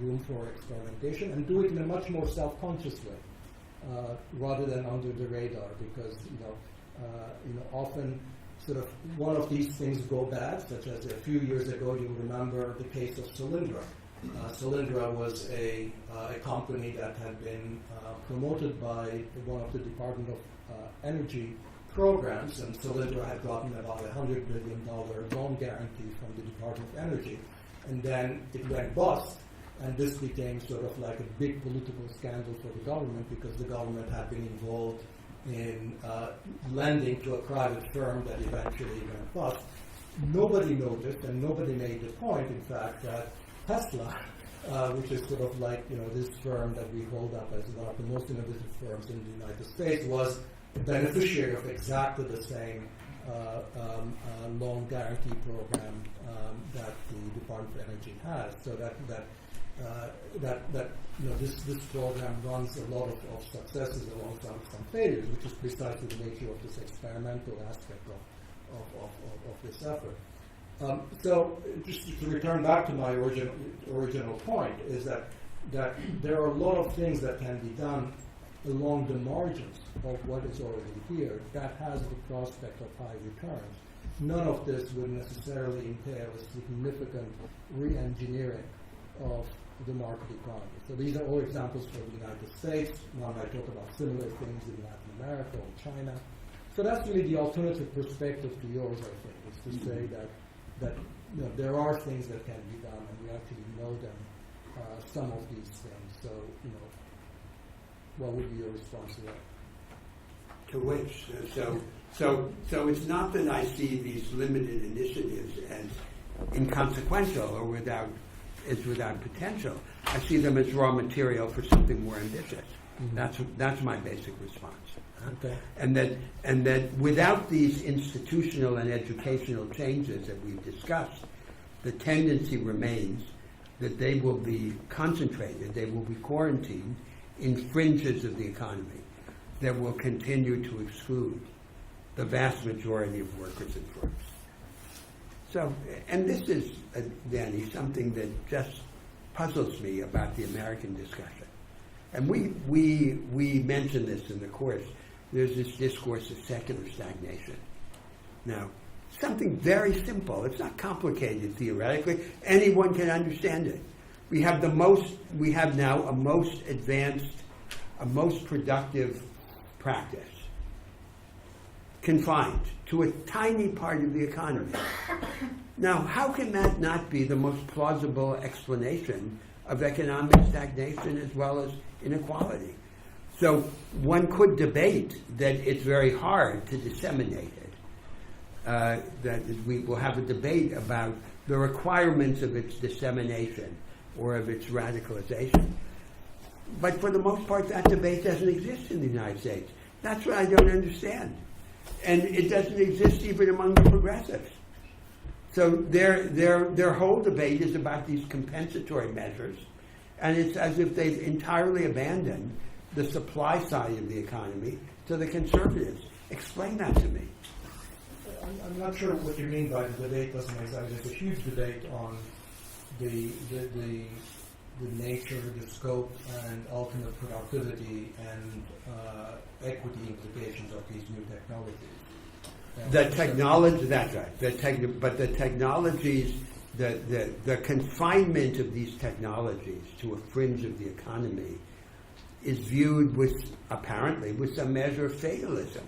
[SPEAKER 2] room for experimentation, and do it in a much more self-conscious way, rather than under the radar, because often sort of one of these things go bad, such as a few years ago you remember the case of Solyndra. Solyndra was a company that had been promoted by one of the Department of Energy programs, and Solyndra had gotten about $100 million loan guarantee from the Department of Energy, and then it went bust, and this became sort of like a big political scandal for the government, because the government had been involved in lending to a private firm that eventually went bust. Nobody noticed, and nobody made the point, in fact, that Tesla, which is sort of like this firm that we hold up as one of the most innovative firms in the United States, was a beneficiary of exactly the same loan guarantee program that the Department of Energy has. So this program runs a lot of successes alongside some failures, which is precisely the nature of this experimental aspect of this effort. So just to return back to my original point, is that there are a lot of things that can be done along the margins of what is already here that has the prospect of high returns. None of this would necessarily entail a significant re-engineering of the market economy. So these are all examples from the United States. One might talk about similar things in Latin America or China. So that's really the alternative perspective to yours, I think, is to say that there are things that can be done, and we actually know them, some of these things. So, what would be your response to that?
[SPEAKER 1] To which? So it's not that I see these limited initiatives as inconsequential or without potential. I see them as raw material for something more ambitious. Mm-hmm. That's my basic response.
[SPEAKER 2] Okay.
[SPEAKER 1] And that without these institutional and educational changes that we've discussed, the tendency remains that they will be concentrated, they will be quarantined in fringes of the economy that will continue to exclude the vast majority of workers and firms. So, and this is, Danny, something that just puzzles me about the American discussion. And we mentioned this in the course. There's this discourse of secular stagnation. Now, something very simple. It's not complicated theoretically. Anyone can understand it. We have now a most advanced, a most productive practice, confined to a tiny part of the economy. Now, how can that not be the most plausible explanation of economic stagnation as well as inequality? So one could debate that it's very hard to disseminate it, that we will have a debate about the requirements of its dissemination or of its radicalization. But for the most part, that debate doesn't exist in the United States. That's what I don't understand. And it doesn't exist even among the progressives. So their whole debate is about these compensatory measures, and it's as if they've entirely abandoned the supply side of the economy to the conservatives. Explain that to me.
[SPEAKER 2] I'm not sure what you mean by the debate doesn't exist. There's a huge debate on the nature, the scope, and ultimate productivity and equity implications of these new technologies.
[SPEAKER 1] The technology, that's right. But the technologies, the confinement of these technologies to a fringe of the economy is viewed apparently with some measure of fatalism.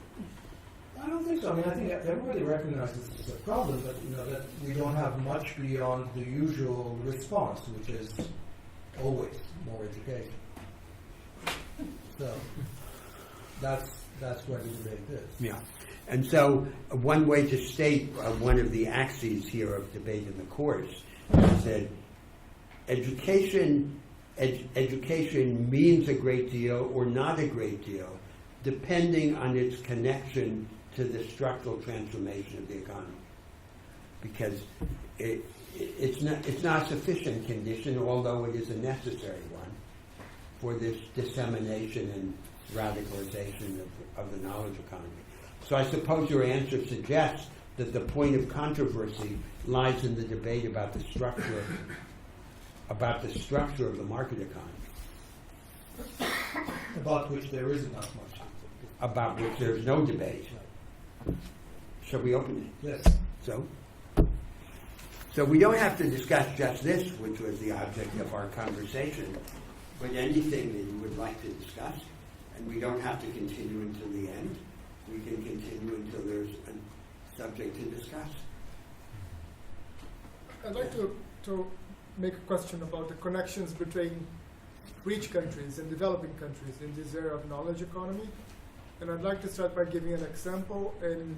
[SPEAKER 2] I don't think so. I mean, I think everybody recognizes it's a problem, but that we don't have much beyond the usual response, which is always more education. So that's where the debate is.
[SPEAKER 1] Yeah. And so one way to state one of the axes here of debate in the course is that education means a great deal or not a great deal, depending on its connection to the structural transformation of the economy. Because it's not a sufficient condition, although it is a necessary one, for this dissemination and radicalization of the knowledge economy. So I suppose your answer suggests that the point of controversy lies in the debate about the structure of the market economy.
[SPEAKER 2] About which there isn't that much.
[SPEAKER 1] About which there's no debate. Shall we open it?
[SPEAKER 2] Yes.
[SPEAKER 1] So we don't have to discuss just this, which was the object of our conversation, but anything that you would like to discuss, and we don't have to continue until the end. We can continue until there's a subject to discuss.
[SPEAKER 3] I'd like to make a question about the connections between rich countries and developing countries in this area of knowledge economy. And I'd like to start by giving an example. In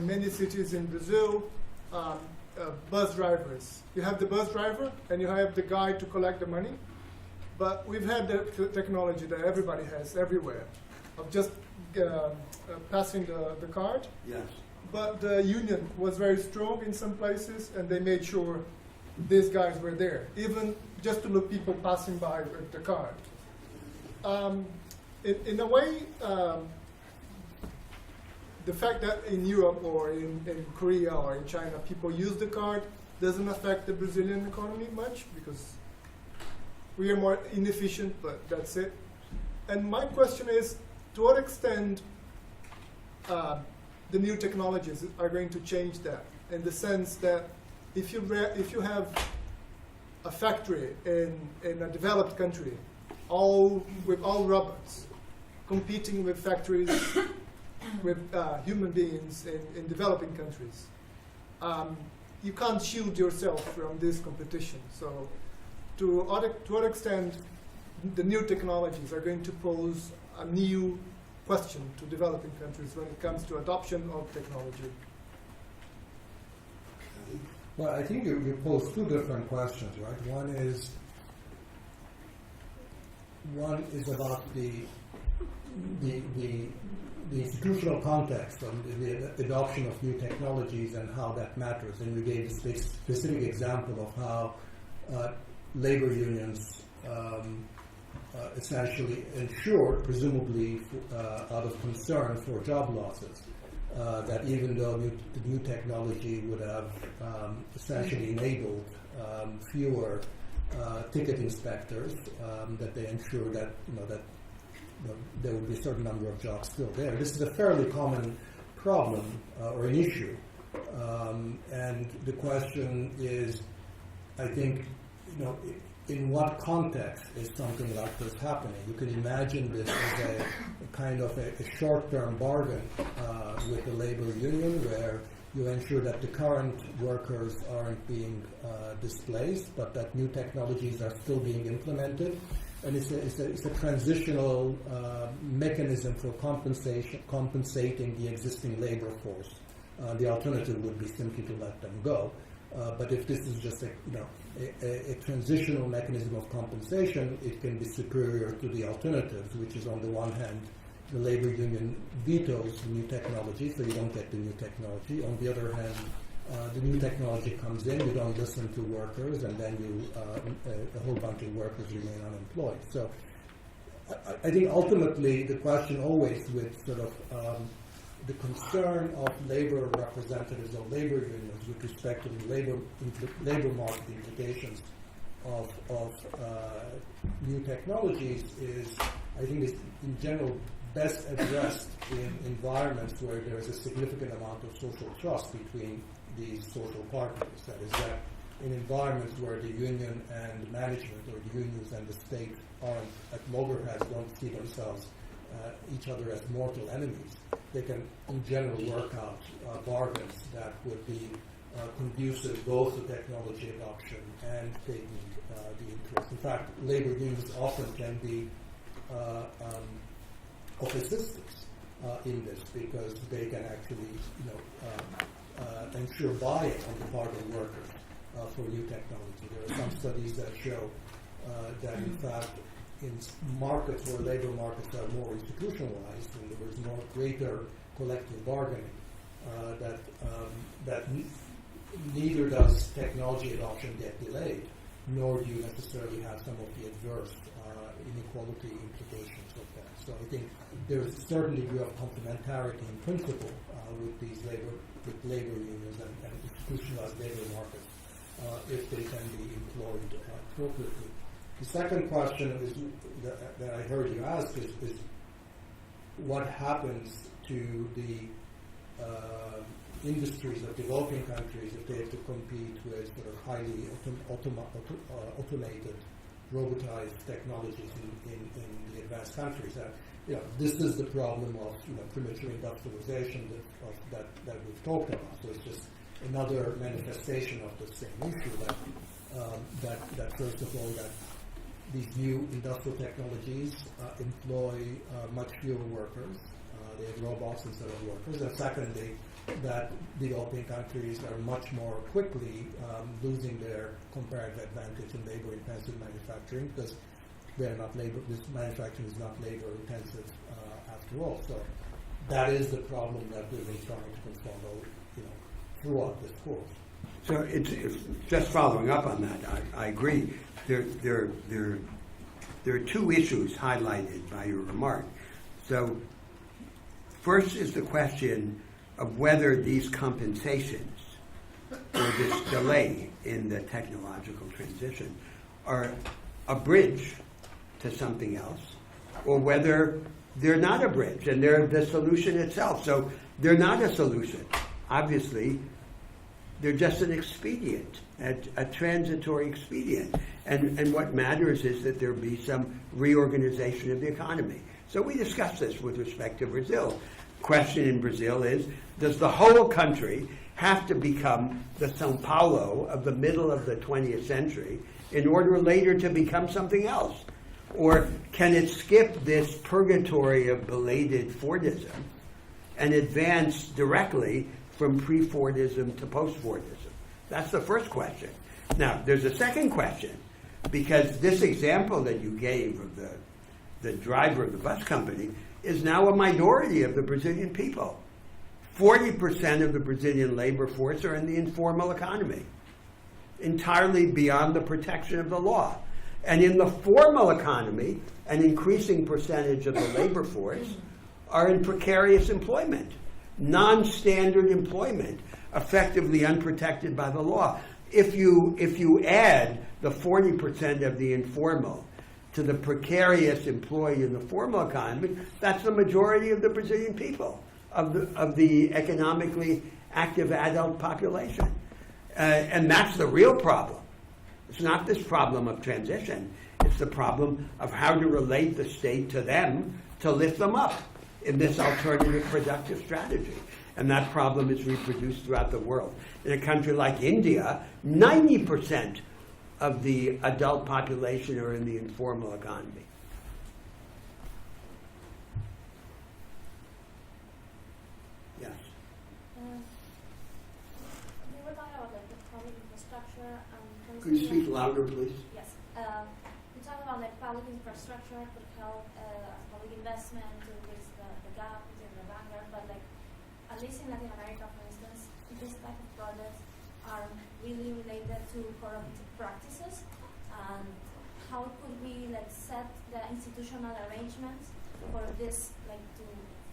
[SPEAKER 3] many cities in Brazil, bus drivers. You have the bus driver and you have the guy to collect the money. But we've had the technology that everybody has everywhere of just passing the card.
[SPEAKER 1] Yes.
[SPEAKER 3] But the union was very strong in some places, and they made sure these guys were there, even just to look people passing by with the card. In a way, the fact that in Europe or in Korea or in China people use the card doesn't affect the Brazilian economy much because we are more inefficient, but that's it. And my question is, to what extent the new technologies are going to change that, in the sense that if you have a factory in a developed country, with all robots, competing with factories with human beings in developing countries, you can't shield yourself from this competition. So to what extent the new technologies are going to pose a new question to developing countries when it comes to adoption of technology?
[SPEAKER 2] Well, I think you pose two different questions, right? One is about the institutional context and the adoption of new technologies and how that matters. And we gave a specific example of how labor unions essentially ensured, presumably out of concern for job losses, that even though the new technology would have essentially enabled fewer ticket inspectors, that they ensure that there would be a certain number of jobs still there. This is a fairly common problem or an issue, and the question is, I think, in what context is something like this happening? You can imagine this as a kind of a short-term bargain with the labor union, where you ensure that the current workers aren't being displaced, but that new technologies are still being implemented. And it's a transitional mechanism for compensating the existing labor force The alternative would be simply to let them go. But if this is just a transitional mechanism of compensation, it can be superior to the alternatives, which is on the one hand, the labor union vetoes new technology, so you don't get the new technology. On the other hand, the new technology comes in, you don't listen to workers, and then a whole bunch of workers remain unemployed. So I think ultimately the question always with sort of the concern of labor representatives or labor unions with respect to the labor market implications of new technologies is, I think, is in general best addressed in environments where there is a significant amount of social trust between these social partners. That is, that in environments where the union and management, or the unions and the state, are at loggerheads, don't see themselves each other as mortal enemies, they can in general work out bargains that would be conducive both to technology adoption and taking the interest. In fact, labor unions often can be of assistance in this, because they can actually ensure buy-in on the part of workers for new technology. There are some studies that show that in fact in markets where labor markets are more institutionalized and there is more greater collective bargaining, that neither does technology adoption get delayed, nor do you necessarily have some of the adverse inequality implications of that. So I think there is a certain degree of complementarity in principle with these labor unions and institutionalized labor markets if they can be employed appropriately. The second question is that I heard you ask is what happens to the industries of developing countries if they have to compete with sort of highly automated, robotized technologies in the advanced countries. This is the problem of premature industrialization that we've talked about. So it's just another manifestation of the same issue that first of all that these new industrial technologies employ much fewer workers. They have robots instead of workers. And secondly, that developing countries are much more quickly losing their comparative advantage in labor-intensive manufacturing because they're not this manufacturing is not labor-intensive after all. So that is the problem that we've been trying to confront throughout this course.
[SPEAKER 1] So it's just following up on that. I agree. There are two issues highlighted by your remark. So first is the question of whether these compensations or this delay in the technological transition are a bridge to something else, or whether they're not a bridge and they're the solution itself. So they're not a solution. Obviously, they're just an expedient, a transitory expedient. And what matters is that there be some reorganization of the economy. So we discussed this with respect to Brazil. Question in Brazil is, does the whole country have to become the São Paulo of the middle of the 20th century in order later to become something else? Or can it skip this purgatory of belated Fordism and advance directly from pre-Fordism to post-Fordism? That's the first question. Now, there's a second question, because this example that you gave of the driver of the bus company is now a minority of the Brazilian people. 40% of the Brazilian labor force are in the informal economy, entirely beyond the protection of the law. And in the formal economy, an increasing percentage of the labor force are in precarious employment, non-standard employment, effectively unprotected by the law. If you add the 40% of the informal to the precarious employee in the formal economy, that's the majority of the Brazilian people, of the economically active adult population. And that's the real problem. It's not this problem of transition. It's the problem of how to relate the state to them to lift them up in this alternative productive strategy. And that problem is reproduced throughout the world. In a country like India, 90% of the adult population are in the informal economy. Yes.
[SPEAKER 4] infrastructure.
[SPEAKER 1] Could you speak louder, please?
[SPEAKER 4] Yes. We talk about like public infrastructure could help public investment to bridge the gap between the vanguard, but like at least in Latin America, for instance, this type of projects are really related to corrupt practices. And how could we like set the institutional arrangements for this, like to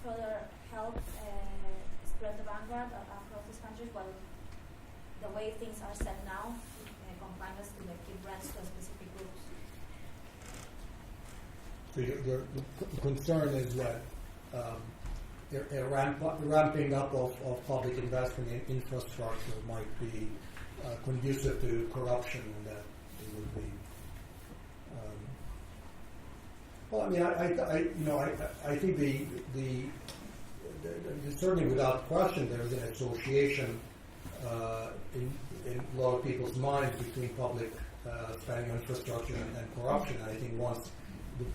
[SPEAKER 4] further help spread the vanguard across these countries, while the way things are set now confine us to like give grants to specific groups?
[SPEAKER 2] So your concern is that a ramping up of public investment in infrastructure might be conducive to corruption, and that it would be. Well, I mean, I think the certainly without question there is an association in a lot of people's minds between public spending on infrastructure and corruption. I think once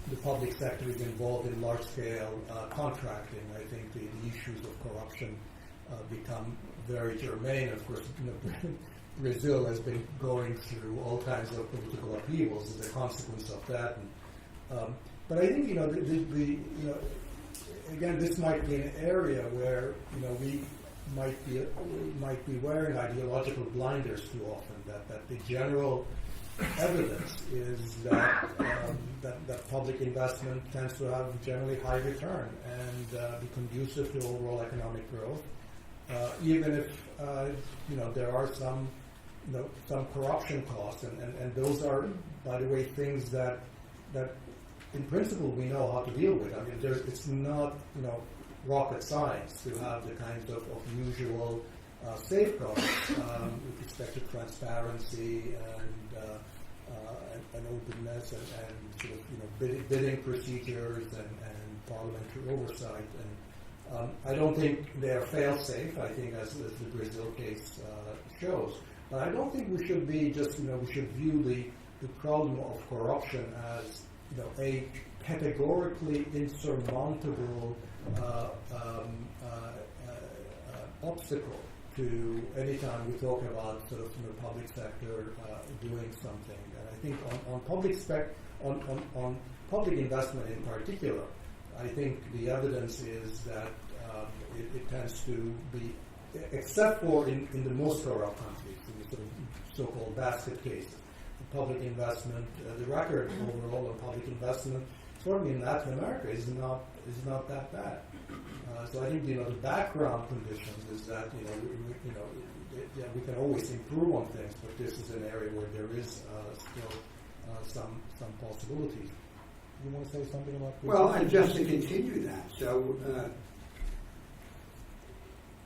[SPEAKER 2] the public sector is involved in large-scale contracting, I think the issues of corruption become very germane. Of course, Brazil has been going through all kinds of political upheavals as a consequence of that. And, but I think again, this might be an area where we might be wearing ideological blinders too often. That the general evidence is that that public investment tends to have generally high return and be conducive to overall economic growth, even if there are some corruption costs, and those are, by the way, things that in principle we know how to deal with. I mean, it's not rocket science to have the kinds of usual safeguards with respect to transparency and openness and sort of bidding procedures and parliamentary oversight. And I don't think they are fail-safe. I think as the Brazil case shows. But I don't think we should be we should view the problem of corruption as a categorically insurmountable obstacle to any time we talk about sort of public sector doing something. And I think on public investment in particular, I think the evidence is that it tends to be, except for in the most corrupt countries, in the sort of so-called basket cases, the public investment, the record overall of public investment, certainly in Latin America, is not that bad. So I think the background conditions is that we can always improve on things, but this is an area where there is still some possibilities. You want to say something about this?
[SPEAKER 1] Well, and just to continue that, so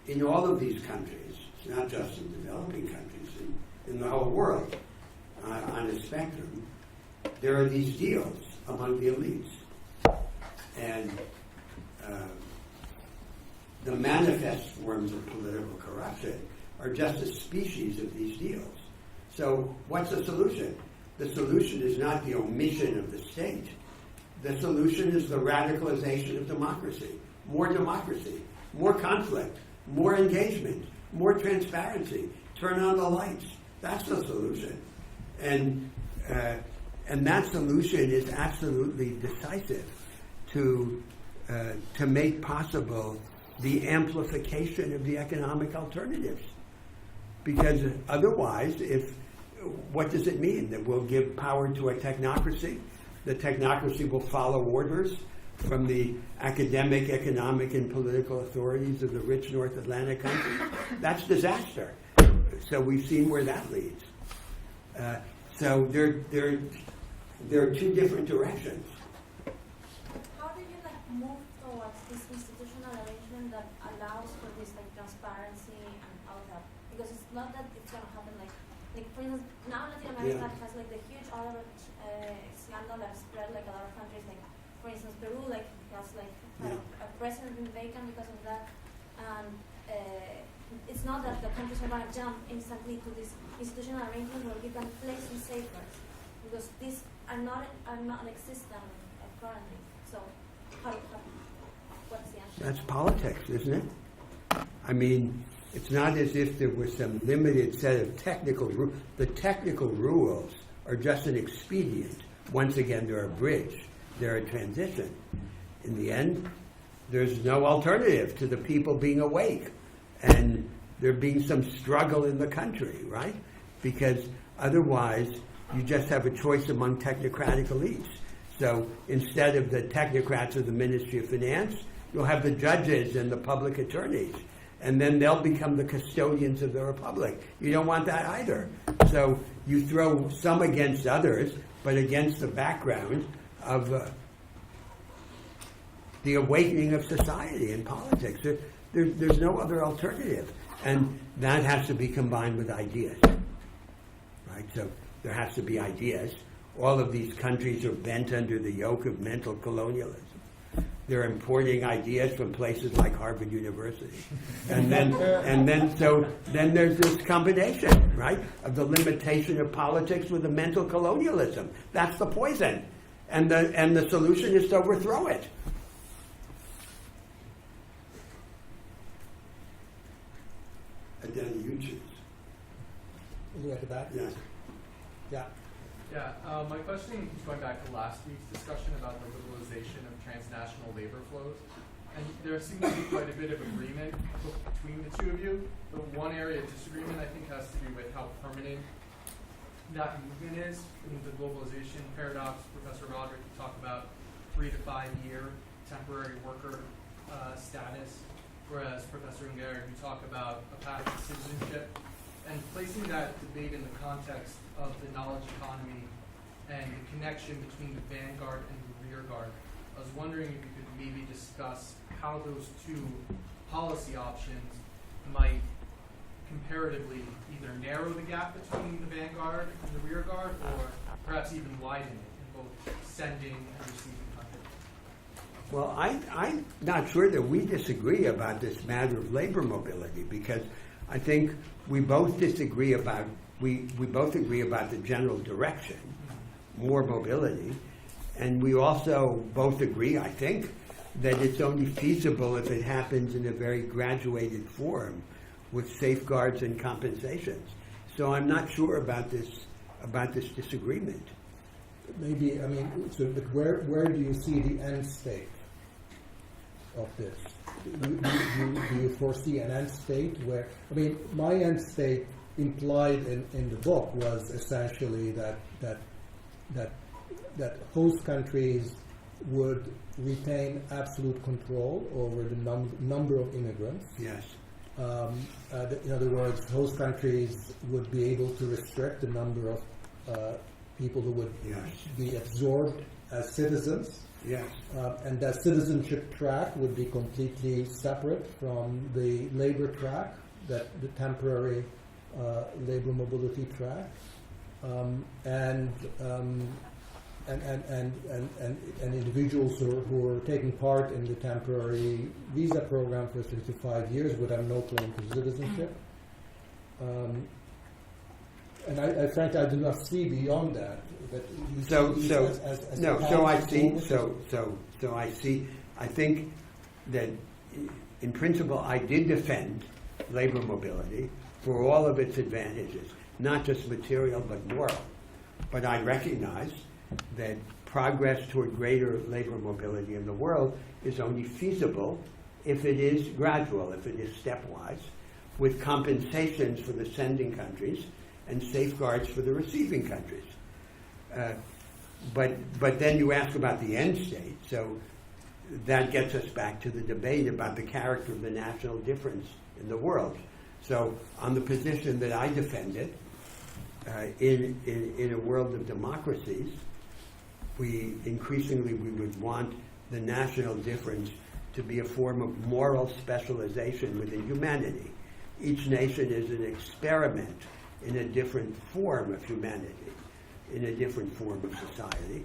[SPEAKER 1] in all of these countries, not just in developing countries, in the whole world, on a spectrum, there are these deals among the elites. And the manifest forms of political corruption are just a species of these deals. So what's the solution? The solution is not the omission of the state. The solution is the radicalization of democracy, more conflict, more engagement, more transparency. Turn on the lights. That's the solution. And that solution is absolutely decisive to make possible the amplification of the economic alternatives. Because otherwise, what does it mean? That we'll give power to a technocracy? The technocracy will follow orders from the academic, economic, and political authorities of the rich North Atlantic countries? That's disaster. So we've seen where that leads. So there are two different directions.
[SPEAKER 4] How do you move towards this institutional arrangement that allows for this transparency and all that? Because it's not that it's going to happen like for instance, now Latin America has the huge oligarch scandal that spread a lot of countries. For instance, Peru has a president been vacant because of that. And it's not that the countries are going to jump instantly to this institutional arrangement where you can place these safeguards, because these are not existent currently. So, what's the answer?
[SPEAKER 1] That's politics, isn't it? I mean, It's not as if there was some limited set of technical rules. The technical rules are just an expedient. Once again, they're a bridge. They're a transition. In the end, there's no alternative to the people being awake. And there being some struggle in the country, right? Because otherwise, you just have a choice among technocratic elites. So instead of the technocrats of the Ministry of Finance, you'll have the judges and the public attorneys. And then they'll become the custodians of the republic. You don't want that either. So you throw some against others, but against the background of the awakening of society and politics. There's no other alternative. And that has to be combined with ideas. Right? So there has to be ideas. All of these countries are bent under the yoke of mental colonialism. They're importing ideas from places like Harvard University. And then there's this combination, right, of the limitation of politics with the mental colonialism. That's the poison. And the solution is to overthrow it. And then you choose.
[SPEAKER 2] You at the back?
[SPEAKER 1] Yes.
[SPEAKER 2] Yeah.
[SPEAKER 5] Yeah, my question is going back to last week's discussion about the liberalization of transnational labor flows. And there seems to be quite a bit of agreement between the two of you. The one area of disagreement, I think, has to do with how permanent that movement is. In the globalization paradox, Professor Roberto, you talk about 3 to 5 year temporary worker status, whereas Professor Unger, you talk about a path to citizenship. And placing that debate in the context of the knowledge economy and the connection between the vanguard and the rear guard, I was wondering if you could maybe discuss how those two policy options might comparatively either narrow the gap between the vanguard and the rear guard, or perhaps even widen it in both sending and receiving countries.
[SPEAKER 1] Well, I'm not sure that we disagree about this matter of labor mobility, because I think we both disagree about, we both agree about the general direction, more mobility, and we also both agree, I think, that it's only feasible if it happens in a very graduated form with safeguards and compensations. So I'm not sure about this disagreement.
[SPEAKER 2] Maybe, I mean, so but where do you see the end state of this? Do you foresee an end state where, I mean, my end state implied in the book was essentially that host countries would retain absolute control over the number of immigrants.
[SPEAKER 1] Yes.
[SPEAKER 2] In other words, host countries would be able to restrict the number of people who would be absorbed as citizens.
[SPEAKER 1] Yes.
[SPEAKER 2] And that citizenship track would be completely separate from the labor track, the temporary labor mobility track, and individuals who are taking part in the temporary visa program for 3 to 5 years would have no claim to citizenship. And I frankly, I do not see beyond that.
[SPEAKER 1] I think that in principle I did defend labor mobility for all of its advantages, not just material but moral. But I recognize that progress toward greater labor mobility in the world is only feasible if it is gradual, if it is stepwise, with compensations for the sending countries and safeguards for the receiving countries. But then you ask about the end state, so that gets us back to the debate about the character of the national difference in the world. So on the position that I defended, in a world of democracies, we would want the national difference to be a form of moral specialization within humanity. Each nation is an experiment in a different form of humanity, in a different form of society.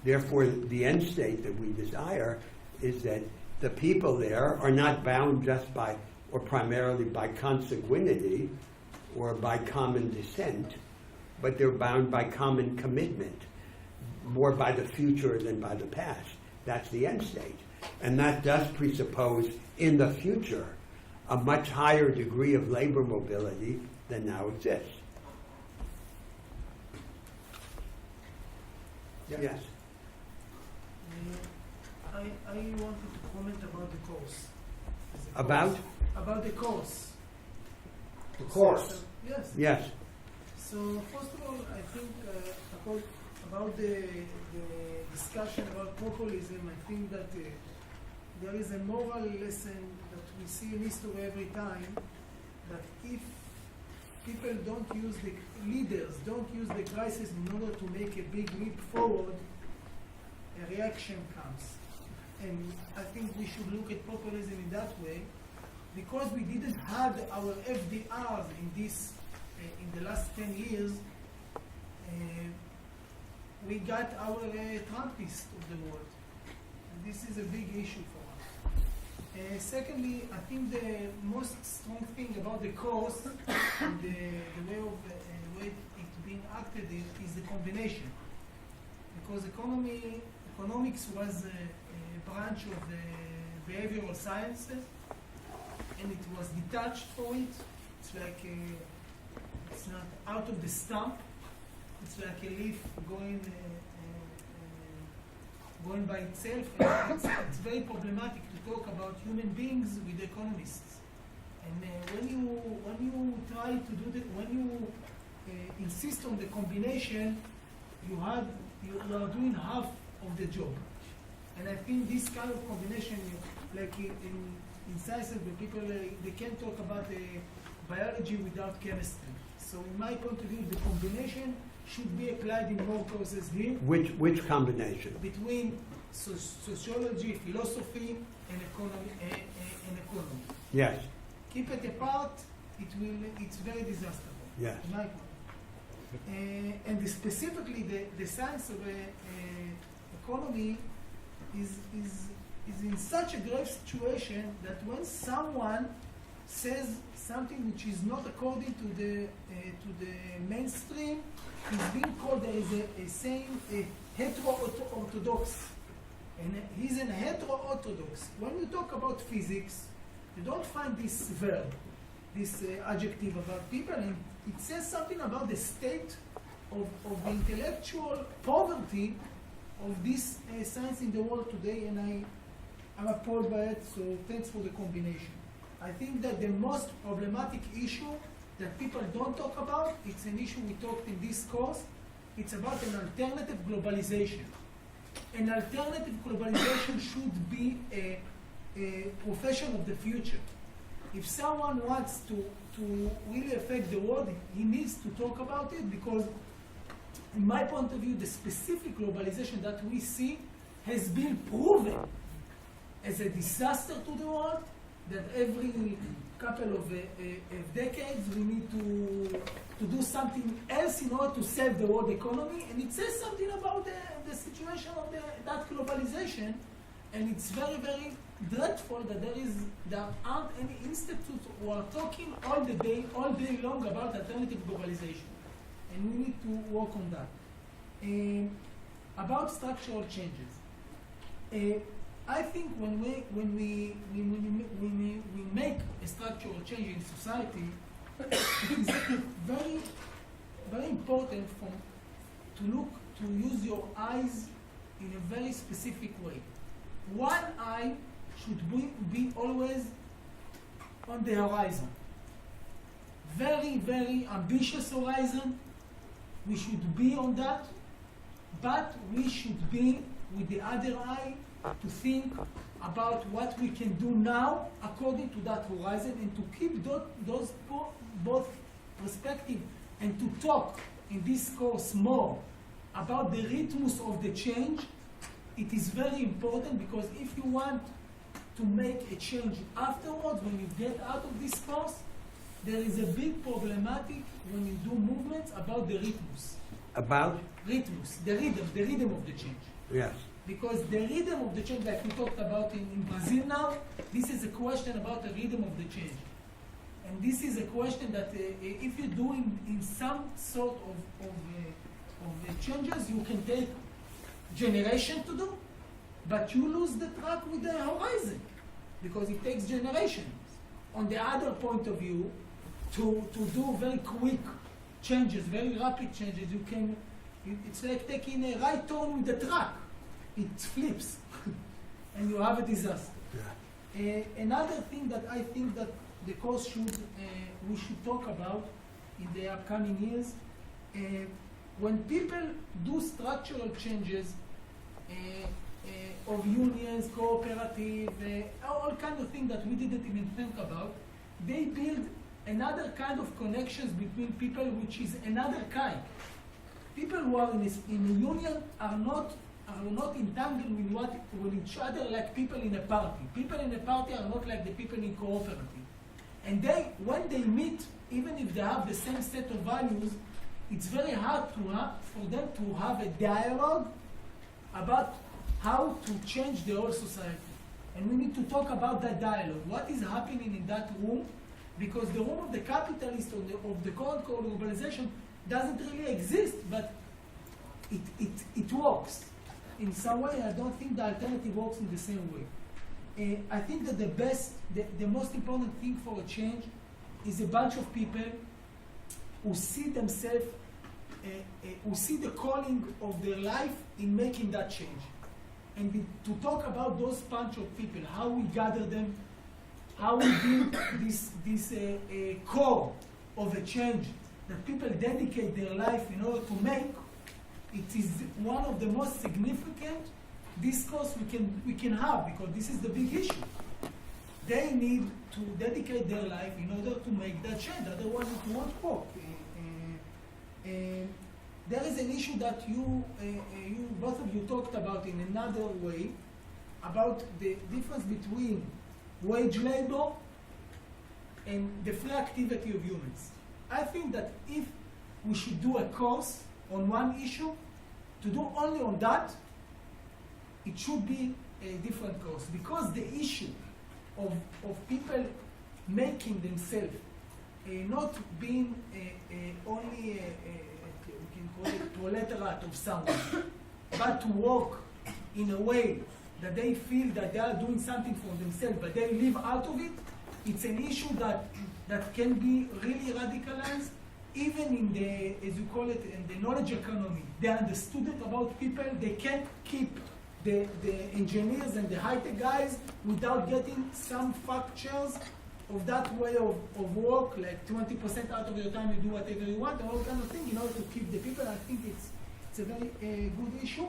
[SPEAKER 1] Therefore, the end state that we desire is that the people there are not bound just by, or primarily by consanguinity or by common descent, but they're bound by common commitment, more by the future than by the past. That's the end state. And that does presuppose, in the future, a much higher degree of labor mobility than now exists. Yes.
[SPEAKER 6] I wanted to comment about the course.
[SPEAKER 1] About?
[SPEAKER 6] About the course.
[SPEAKER 2] The course.
[SPEAKER 6] Yes.
[SPEAKER 1] Yes.
[SPEAKER 6] So first of all, I think about the discussion about populism, I think that there is a moral lesson that we see in history every time, that if people don't use leaders don't use the crisis in order to make a big leap forward, a reaction comes. And I think we should look at populism in that way, because we didn't have our FDRs in this in the last 10 years. We got our Trumpists of the world. And this is a big issue for us. Secondly, I think the most strong thing about the course and the way it's being acted is the combination. Because economics was a branch of the behavioral sciences, and it was detached from it. It's like it's not out of the stump. It's like a leaf going by itself. And it's very problematic to talk about human beings with economists. And when you try to do that, when you insist on the combination, you are doing half of the job. And I think this kind of combination, like in sciences, where people they can't talk about biology without chemistry. So in my point of view, the combination should be applied in more courses here.
[SPEAKER 1] Which combination?
[SPEAKER 6] Between sociology, philosophy, and economy.
[SPEAKER 1] Yes.
[SPEAKER 6] Keep it apart, it's very disastrous.
[SPEAKER 1] Yes.
[SPEAKER 6] In my point. And specifically, the science of economy is in such a grave situation that when someone says something which is not according to the mainstream, is being called, there is a saying, a hetero-orthodox. And he's an hetero-orthodox. When you talk about physics, you don't find this verb, this adjective about people, and it says something about the state of the intellectual poverty of this science in the world today, and I'm appalled by it, so thanks for the combination. I think that the most problematic issue that people don't talk about, it's an issue we talked in this course, it's about an alternative globalization. An alternative globalization should be a profession of the future. If someone wants to really affect the world, he needs to talk about it, because in my point of view, the specific globalization that we see has been proven as a disaster to the world, that every couple of decades we need to do something else in order to save the world economy. And it says something about the situation of that globalization. And it's very, very dreadful that there aren't any institutes who are talking all day long about alternative globalization. And we need to work on that. About structural changes. I think when we make a structural change in society, it is very, very important to use your eyes in a very specific way. One eye should be always on the horizon. Very, very ambitious horizon. We should be on that, but we should be with the other eye to think about what we can do now according to that horizon, and to keep those both perspectives, and to talk in this course more about the rhythms of the change. It is very important, because if you want to make a change afterwards, when you get out of this course, there is a big problematic when you do movements about the rhythms.
[SPEAKER 1] About?
[SPEAKER 6] Rhythms, the rhythm of the change.
[SPEAKER 1] Yes.
[SPEAKER 6] Because the rhythm of the change, like we talked about in Brazil now, this is a question about the rhythm of the change. And this is a question that if you do in some sort of changes, you can take generation to do, but you lose the track with the horizon because it takes generations. On the other point of view, to do very quick changes, very rapid changes, it's like taking a right turn with the truck. It flips, and you have a disaster.
[SPEAKER 1] Yeah.
[SPEAKER 6] Another thing that I think that the course we should talk about in the upcoming years, when people do structural changes of unions, cooperative, all kinds of things that we didn't even think about, they build another kind of connections between people, which is another kind. People who are in a union are not entangled with each other like people in a party. People in a party are not like the people in cooperative. And when they meet, even if they have the same set of values, it's very hard for them to have a dialogue about how to change the whole society. And we need to talk about that dialogue. What is happening in that room? Because the room of the capitalist or of the current globalization doesn't really exist, but it works. In some way, I don't think the alternative works in the same way. I think that the most important thing for a change is a bunch of people who see themselves, who see the calling of their life in making that change. And to talk about those bunch of people, how we gather them, how we build this core of a change that people dedicate their life in order to make, it is one of the most significant discourse we can have, because this is the big issue. They need to dedicate their life in order to make that change, otherwise it won't work. There is an issue that you both of you talked about in another way, about the difference between wage labor and the free activity of humans. I think that if we should do a course on one issue, to do only on that, it should be a different course, because the issue of people making themselves not being only we can call it proletariat of someone, but to work in a way that they feel that they are doing something for themselves, but they live out of it. It's an issue that can be really radicalized, even in the, as you call it, in the knowledge economy. They understood it about people. They can't keep the engineers and the high-tech guys without getting some factors of that way of work, like 20% out of your time you do whatever you want, and all kind of thing in order to keep the people. I think it's a very good issue.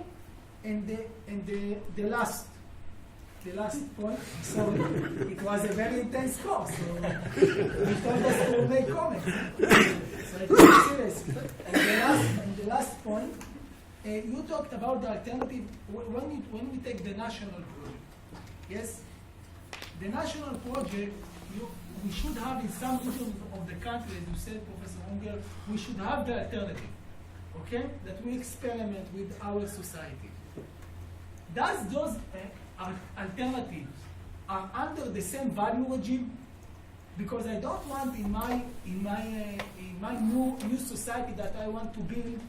[SPEAKER 6] And the last point, sorry, it was a very intense course, so we told us to make comments. So I take it seriously. And the last point, you talked about the alternative, when we take the national project, yes? The national project, we should have in some regions of the country, as you said, Professor Unger, we should have the alternative, okay? That we experiment with our society. Does those alternatives are under the same value regime? Because I don't want in my new society that I want to build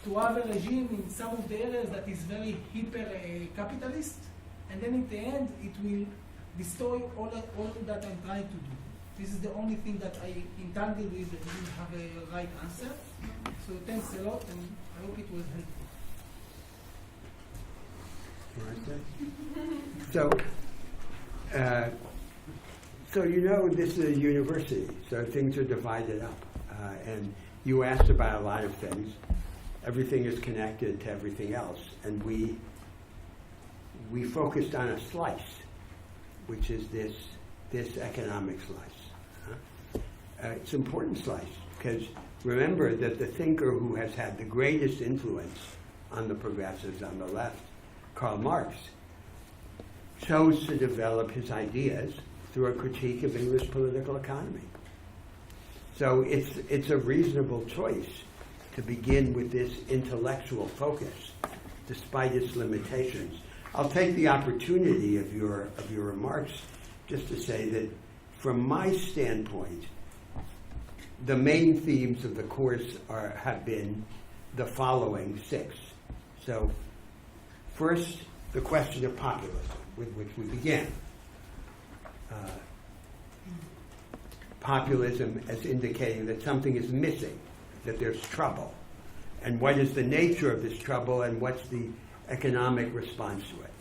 [SPEAKER 6] to have a regime in some of the areas that is very hyper capitalist, and then in the end it will destroy all that I'm trying to do. This is the only thing that I entangled with and didn't have a right answer. So thanks a lot, and I hope it was helpful.
[SPEAKER 1] So you know, this is a university, so things are divided up. And you asked about a lot of things. Everything is connected to everything else. And we focused on a slice, which is this economic slice. It's an important slice, because remember that the thinker who has had the greatest influence on the progressives on the left, Karl Marx, chose to develop his ideas through a critique of English political economy. So it's a reasonable choice to begin with this intellectual focus, despite its limitations. I'll take the opportunity of your remarks just to say that from my standpoint, the main themes of the course have been the following 6. So first, the question of populism, with which we began. Populism as indicating that something is missing, that there's trouble, and what is the nature of this trouble, and what's the economic response to it.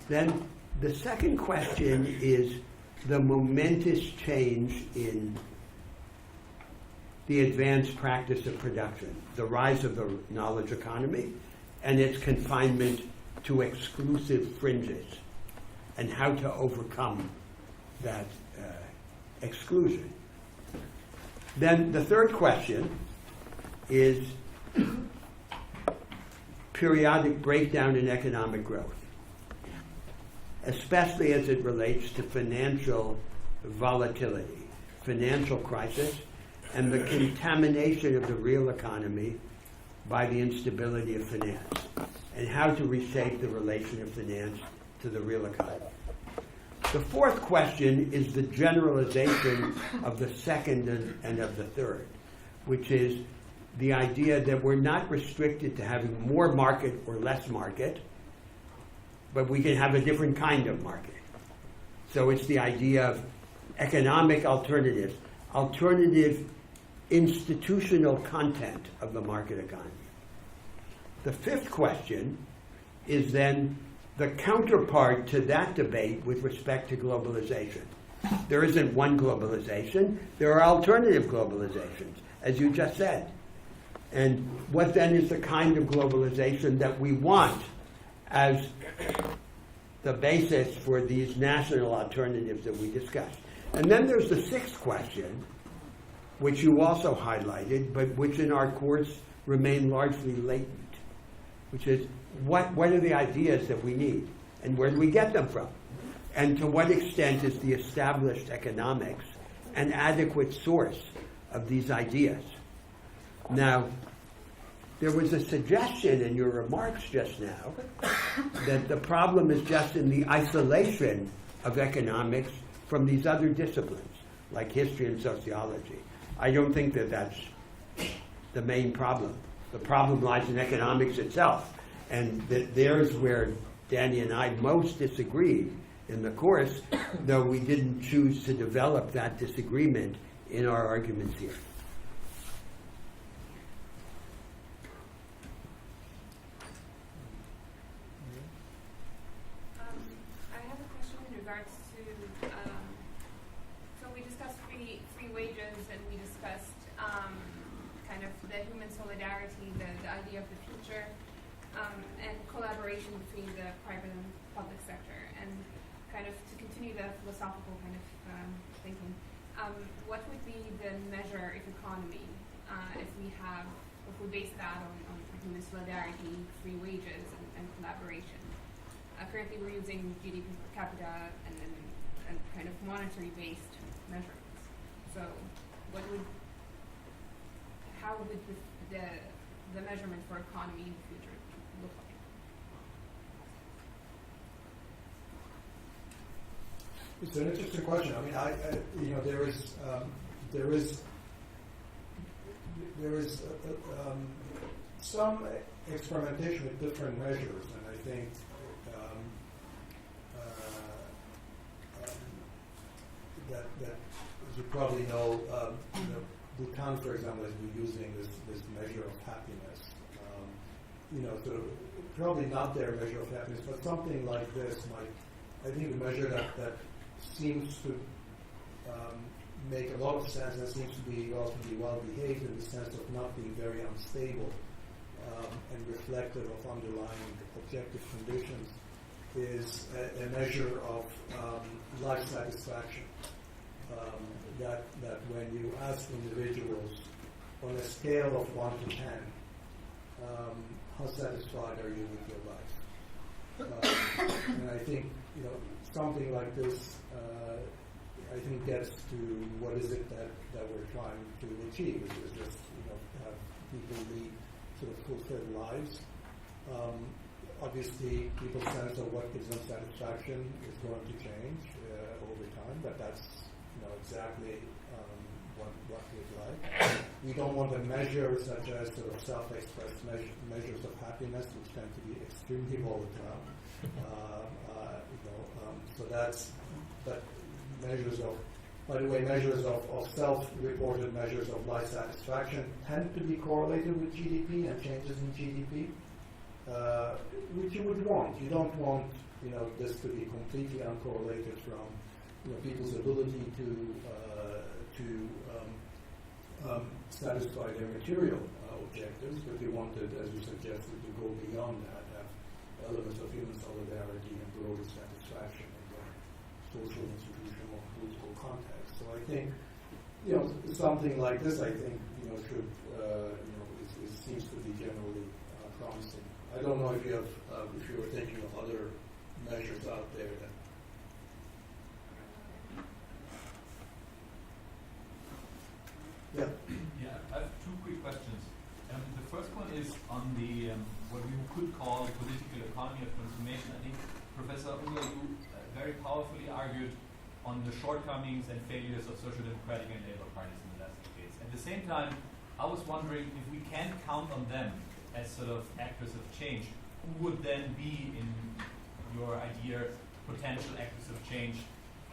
[SPEAKER 1] Then the second question is the momentous change in the advanced practice of production, the rise of the knowledge economy, and its confinement to exclusive fringes, and how to overcome that exclusion. Then the third question is periodic breakdown in economic growth, especially as it relates to financial volatility, financial crisis, and the contamination of the real economy by the instability of finance, and how to reshape the relation of finance to the real economy. The fourth question is the generalization of the second and of the third, which is the idea that we're not restricted to having more market or less market, but we can have a different kind of market. So it's the idea of economic alternatives, alternative institutional content of the market economy. The fifth question is then the counterpart to that debate with respect to globalization. There isn't one globalization, there are alternative globalizations, as you just said. And what then is the kind of globalization that we want as the basis for these national alternatives that we discussed? And then there's the sixth question, which you also highlighted, but which in our course remain largely latent, which is what are the ideas that we need, and where do we get them from? And to what extent is the established economics an adequate source of these ideas? Now, there was a suggestion in your remarks just now that the problem is just in the isolation of economics from these other disciplines, like history and sociology. I don't think that that's the main problem. The problem lies in economics itself. And there's where Danny and I most disagreed in the course, though we didn't choose to develop that disagreement in our arguments here.
[SPEAKER 7] I have a question in regards to, so we discussed free wages, and we discussed kind of the human solidarity, the idea of the future, and collaboration between the private and public sector, and kind of to continue the philosophical kind of thinking. What would be the measure of economy if we base that on human solidarity, free wages, and collaboration? Currently, we're using GDP per capita and kind of monetary-based measurements. So, how would the measurement for economy in the future look like?
[SPEAKER 2] It's an interesting question. I mean, there is some experimentation with different measures, and I think that as you probably know, Bhutan, for example, has been using this measure of happiness. Sort of probably not their measure of happiness, but something like this might, I think, a measure that seems to make a lot of sense and seems to be relatively well behaved in the sense of not being very unstable and reflective of underlying objective conditions, is a measure of life satisfaction. That when you ask individuals on a scale of 1 to 10, how satisfied are you with your life? And I think something like this, I think gets to what is it that we're trying to achieve. Is just have people lead sort of fulfilled lives. Obviously, people's sense of what gives them satisfaction is going to change over time, but that's exactly what we'd like. We don't want the measures such as sort of self-expressed measures of happiness, which tend to be extremely volatile. So that's, but measures of, by the way, measures of self-reported measures of life satisfaction tend to be correlated with GDP and changes in GDP, which you would want. You don't want, this to be completely uncorrelated from, people's ability to satisfy their material objectives, but you wanted, as you suggested, to go beyond that, have elements of human solidarity and broader satisfaction in the social, institutional, political context. So I think, something like this, I think, should, seems to be generally promising. I don't know if you have, if you were thinking of other measures out there that. Yeah.
[SPEAKER 8] Yeah, I have two quick questions. The first one is on the what we could call political economy of transformation. I think Professor Unger, you very powerfully argued on the shortcomings and failures of social democratic and labor parties in the last decades. At the same time, I was wondering if we can count on them as sort of actors of change, who would then be, in your idea, potential actors of change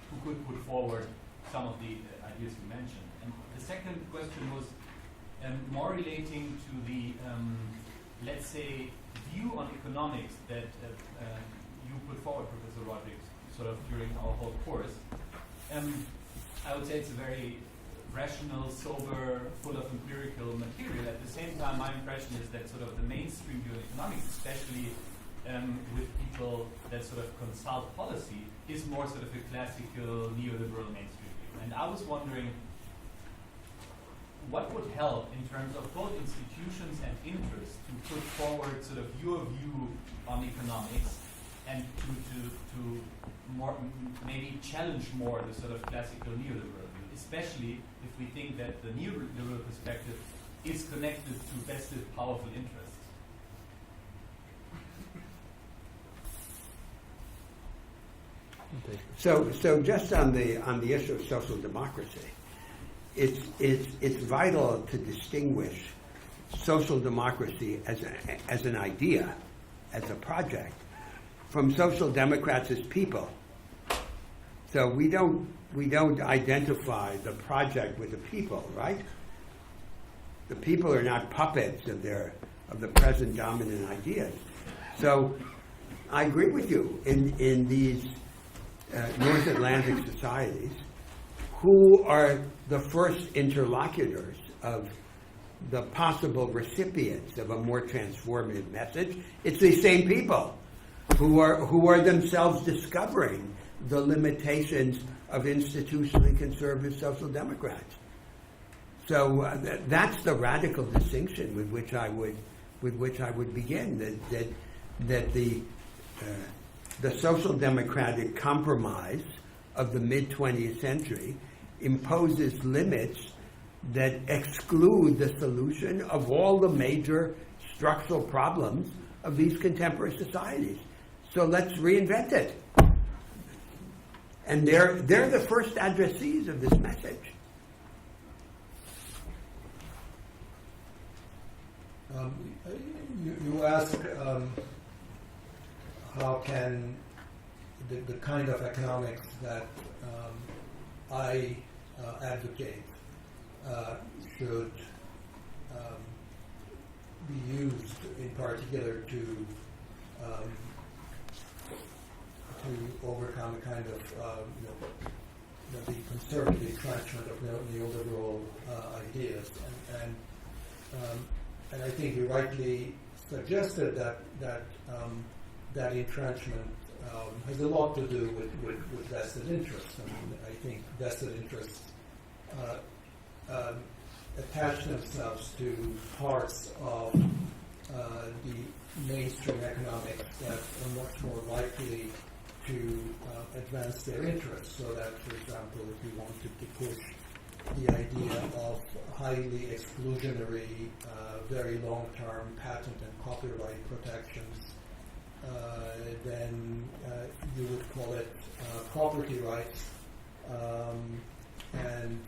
[SPEAKER 8] who could put forward some of the ideas you mentioned. And the second question was more relating to the, let's say, view on economics that you put forward, Professor Rodriguez, sort of during our whole course. I would say it's a very rational, sober, full of empirical material. At the same time, my impression is that sort of the mainstream view of economics, especially with people that sort of consult policy, is more sort of a classical neoliberal mainstream view. And I was wondering, what would help in terms of both institutions and interests to put forward sort of your view on economics and to more maybe challenge more the sort of classical neoliberal view, especially if we think that the neoliberal perspective is connected to vested powerful interests.
[SPEAKER 1] So just on the issue of social democracy, it's vital to distinguish social democracy as an idea, as a project, from social democrats as people. So we don't identify the project with the people, right? The people are not puppets of the present dominant ideas. So I agree with you in these North Atlantic societies, who are the first interlocutors of the possible recipients of a more transformative message. It's these same people who are themselves discovering the limitations of institutionally conservative social democrats. So that's the radical distinction with which I would begin. That the social democratic compromise of the mid-20th century imposes limits that exclude the solution of all the major structural problems of these contemporary societies. So let's reinvent it. And they're the first addressees of this message.
[SPEAKER 2] You ask how can the kind of economics that I advocate should be used in particular to overcome a kind of the conservative entrenchment of neoliberal ideas, and I think you rightly suggested that entrenchment has a lot to do with vested interests. I mean, I think vested interests attach themselves to parts of the mainstream economics that are much more likely to advance their interests. So that, for example, if you wanted to push the idea of highly exclusionary, very long-term patent and copyright protections, then you would call it property rights, and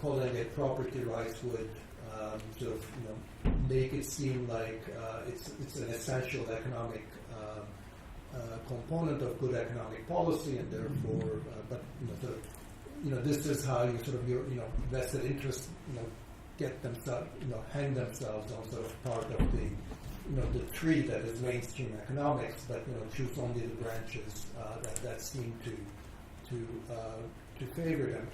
[SPEAKER 2] calling it property rights would sort of make it seem like it's an essential economic component of good economic policy, and therefore, but this is how you sort of your vested interests get themselves hang themselves on sort of part of the tree that is mainstream economics, but choose only the branches that seem to favor them.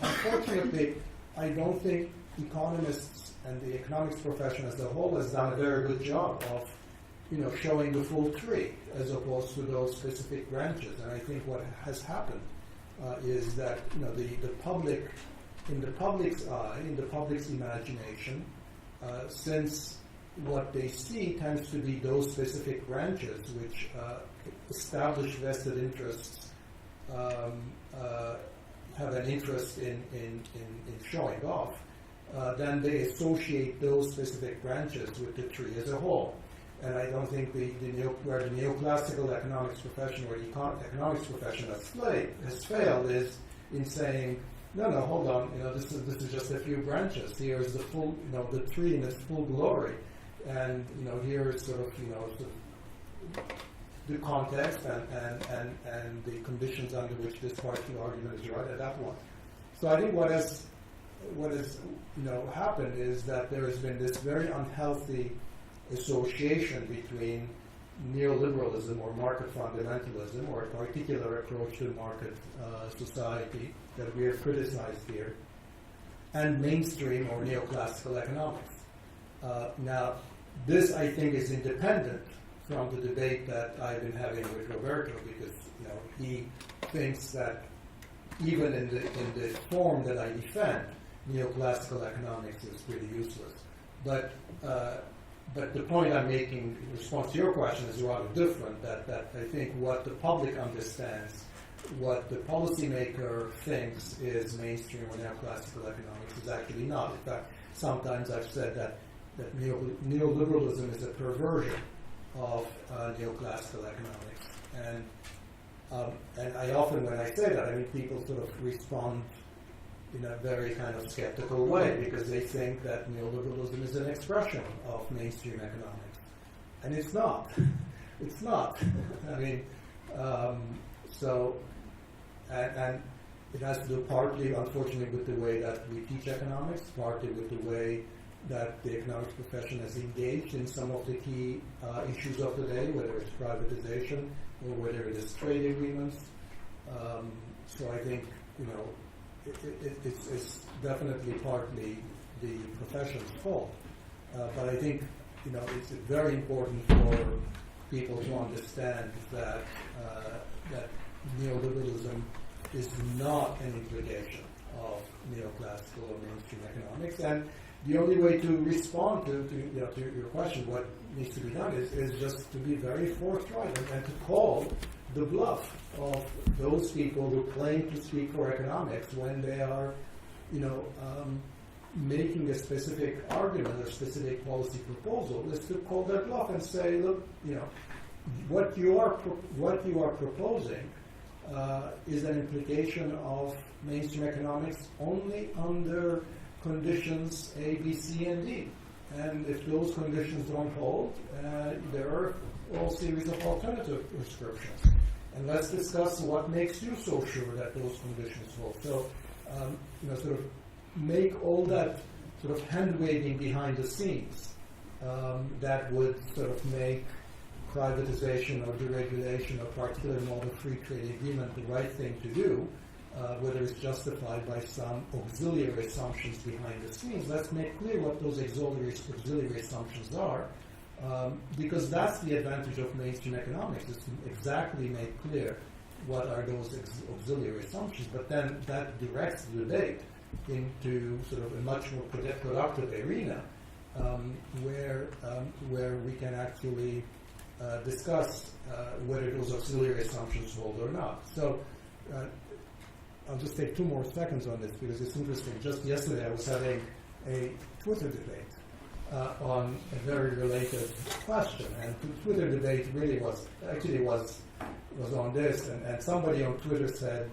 [SPEAKER 2] Unfortunately, I don't think economists and the economics profession as a whole has done a very good job of showing the full tree as opposed to those specific branches. And I think what has happened is that the public, in the public's eye, in the public's imagination, since what they see tends to be those specific branches which establish vested interests, have an interest in showing off, then they associate those specific branches with the tree as a whole. And I don't think where the neoclassical economics profession or the economics profession has failed is in saying, no, hold on, this is just a few branches. Here is the full, the tree in its full glory, and here is sort of the context and the conditions under which this particular argument is right at that point. So I think what has happened is that there has been this very unhealthy association between neoliberalism or market fundamentalism or a particular approach to market society that we have criticized here, and mainstream or neoclassical economics. Now, this I think is independent from the debate that I've been having with Roberto, because he thinks that even in the form that I defend, neoclassical economics is pretty useless. But the point I'm making in response to your question is rather different, that I think what the public understands, what the policymaker thinks is mainstream or neoclassical economics is actually not. In fact, sometimes I've said that neoliberalism is a perversion of neoclassical economics. And I often, when I say that, I mean, people sort of respond in a very kind of skeptical way because they think that neoliberalism is an expression of mainstream economics. And it's not. It's not. I mean, and it has to do partly, unfortunately, with the way that we teach economics, partly with the way that the economics profession has engaged in some of the key issues of the day, whether it's privatization or whether it is trade agreements. So I think, it's definitely partly the profession's fault. But I think, it's very important for people to understand that neoliberalism is not an implication of neoclassical or mainstream economics. And the only way to respond to your question, what needs to be done, is just to be very forthright and to call the bluff of those people who claim to speak for economics when they are, making a specific argument or specific policy proposal, is to call their bluff and say, look, what you are proposing is an implication of mainstream economics only under conditions A, B, C, and D. And if those conditions don't hold, there are a whole series of alternative prescriptions. And let's discuss what makes you so sure that those conditions hold. So, sort of make all that sort of hand-waving behind the scenes that would sort of make privatization or deregulation or particular mode of free trade agreement the right thing to do, whether it's justified by some auxiliary assumptions behind the scenes. Let's make clear what those auxiliary assumptions are, because that's the advantage of mainstream economics, is to exactly make clear what are those auxiliary assumptions, but then that directs the debate into sort of a much more productive arena where we can actually discuss whether those auxiliary assumptions hold or not. So I'll just take 2 more seconds on this because it's interesting. Just yesterday I was having a Twitter debate on a very related question, and the Twitter debate really was on this, and somebody on Twitter said,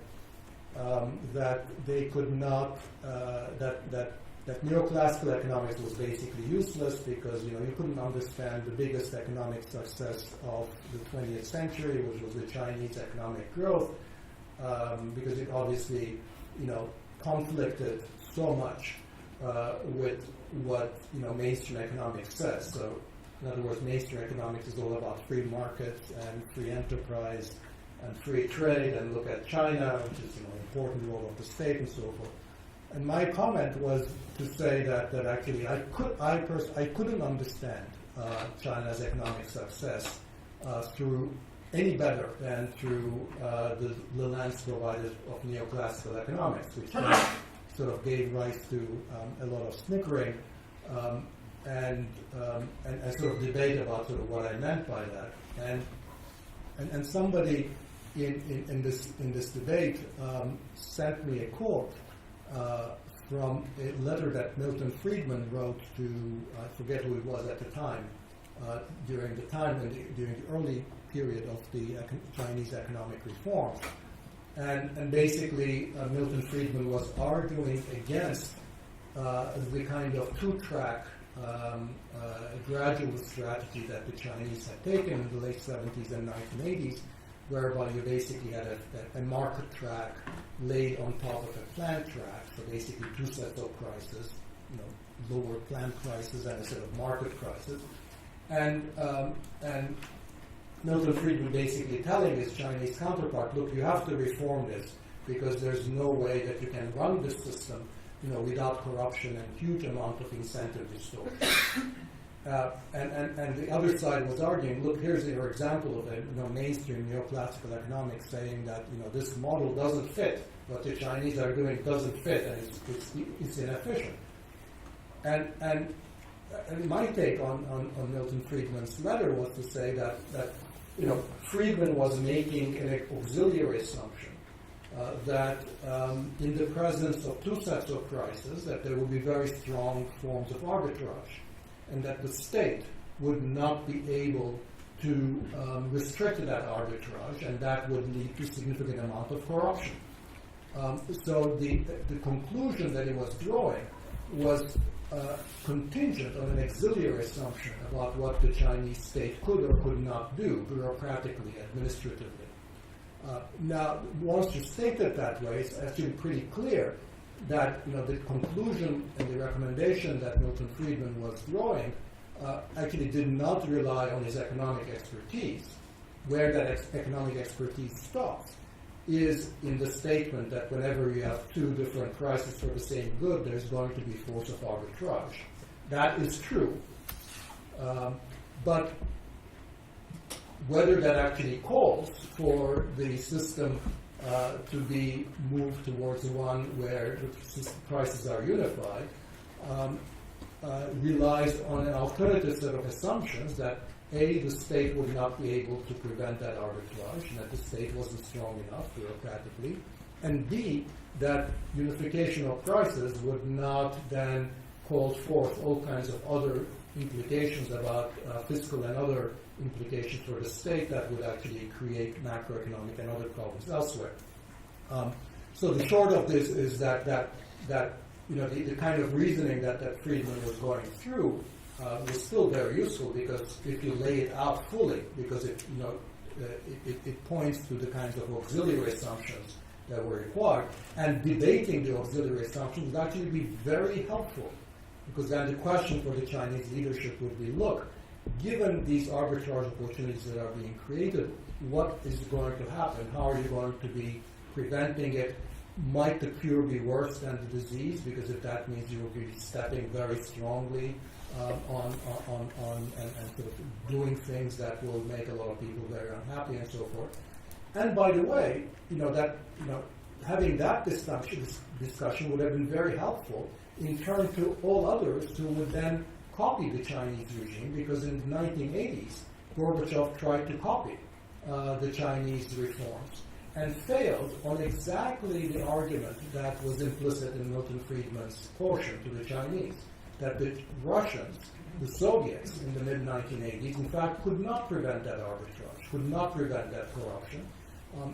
[SPEAKER 2] that they could not, that neoclassical economics was basically useless because you couldn't understand the biggest economic success of the 20th century, which was the Chinese economic growth, because it obviously conflicted so much with what mainstream economics says. So, in other words, mainstream economics is all about free markets and free enterprise and free trade, and look at China, which is important role of the state and so forth. And my comment was to say that actually I couldn't understand China's economic success through any better than through the lens provided of neoclassical economics, which sort of gave rise to a lot of snickering and sort of debate about sort of what I meant by that. And somebody in this debate sent me a quote from a letter that Milton Friedman wrote to, I forget who it was at the time, during the early period of the Chinese economic reforms. And basically, Milton Friedman was arguing against the kind of two-track gradual strategy that the Chinese had taken in the late 70s and 1980s, whereby you basically had a market track laid on top of a plant track, so basically two sets of prices, lower plant prices and a set of market prices. And Milton Friedman basically telling his Chinese counterpart, look, you have to reform this because there's no way that you can run this system without corruption and huge amount of incentive distortion. And the other side was arguing, look, here's your example of a mainstream neoclassical economics saying that this model doesn't fit. What the Chinese are doing doesn't fit, and it's inefficient. And my take on Milton Friedman's letter was to say that Friedman was making an auxiliary assumption that in the presence of two sets of prices, that there would be very strong forms of arbitrage, and that the state would not be able to restrict that arbitrage, and that would lead to significant amount of corruption. So the conclusion that he was drawing was contingent on an auxiliary assumption about what the Chinese state could or could not do bureaucratically, administratively. Now, once you state it that way, it's actually pretty clear that the conclusion and the recommendation that Milton Friedman was drawing actually did not rely on his economic expertise. Where that economic expertise stops is in the statement that whenever you have two different prices for the same good, there's going to be force of arbitrage. That is true. But whether that actually calls for the system to be moved towards one where the prices are unified relies on an alternative set of assumptions that A, the state would not be able to prevent that arbitrage, and that the state wasn't strong enough bureaucratically, and B, that unification of prices would not then call forth all kinds of other implications about fiscal and other implications for the state that would actually create macroeconomic and other problems elsewhere. So the short of this is that the kind of reasoning that Friedman was going through was still very useful, because if you lay it out fully, because it points to the kinds of auxiliary assumptions that were required, and debating the auxiliary assumptions would actually be very helpful, because then the question for the Chinese leadership would be, look, given these arbitrage opportunities that are being created, what is going to happen? How are you going to be preventing it? Might the cure be worse than the disease? Because if that means you will be stepping very strongly on sort of doing things that will make a lot of people very unhappy and so forth. And by the way, having that discussion would have been very helpful in turn to all others who would then copy the Chinese regime, because in the 1980s, Gorbachev tried to copy the Chinese reforms and failed on exactly the argument that was implicit in Milton Friedman's portion to the Chinese, that the Russians, the Soviets in the mid-1980s, in fact, could not prevent that arbitrage, could not prevent that corruption,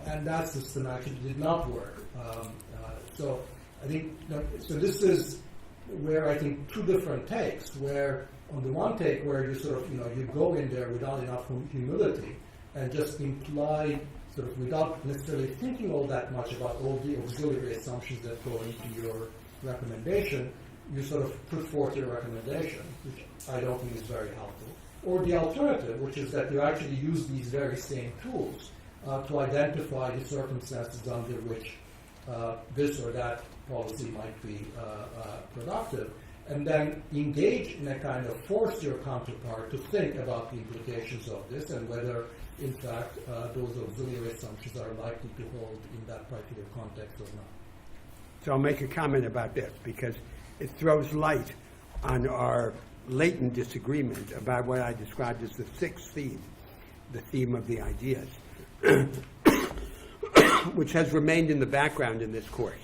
[SPEAKER 2] And that system actually did not work. So I think, so this is where I think two different takes, where on the one take where you sort of, you go in there without enough humility and just imply sort of without necessarily thinking all that much about all the auxiliary assumptions that go into your recommendation, you sort of put forth your recommendation, which I don't think is very helpful. Or the alternative, which is that you actually use these very same tools to identify the circumstances under which this or that policy might be productive, and then engage in a kind of force your counterpart to think about the implications of this and whether, in fact, those auxiliary assumptions are likely to hold in that particular context or not.
[SPEAKER 1] So I'll make a comment about this because it throws light on our latent disagreement about what I described as the sixth theme, the theme of the ideas, which has remained in the background in this course.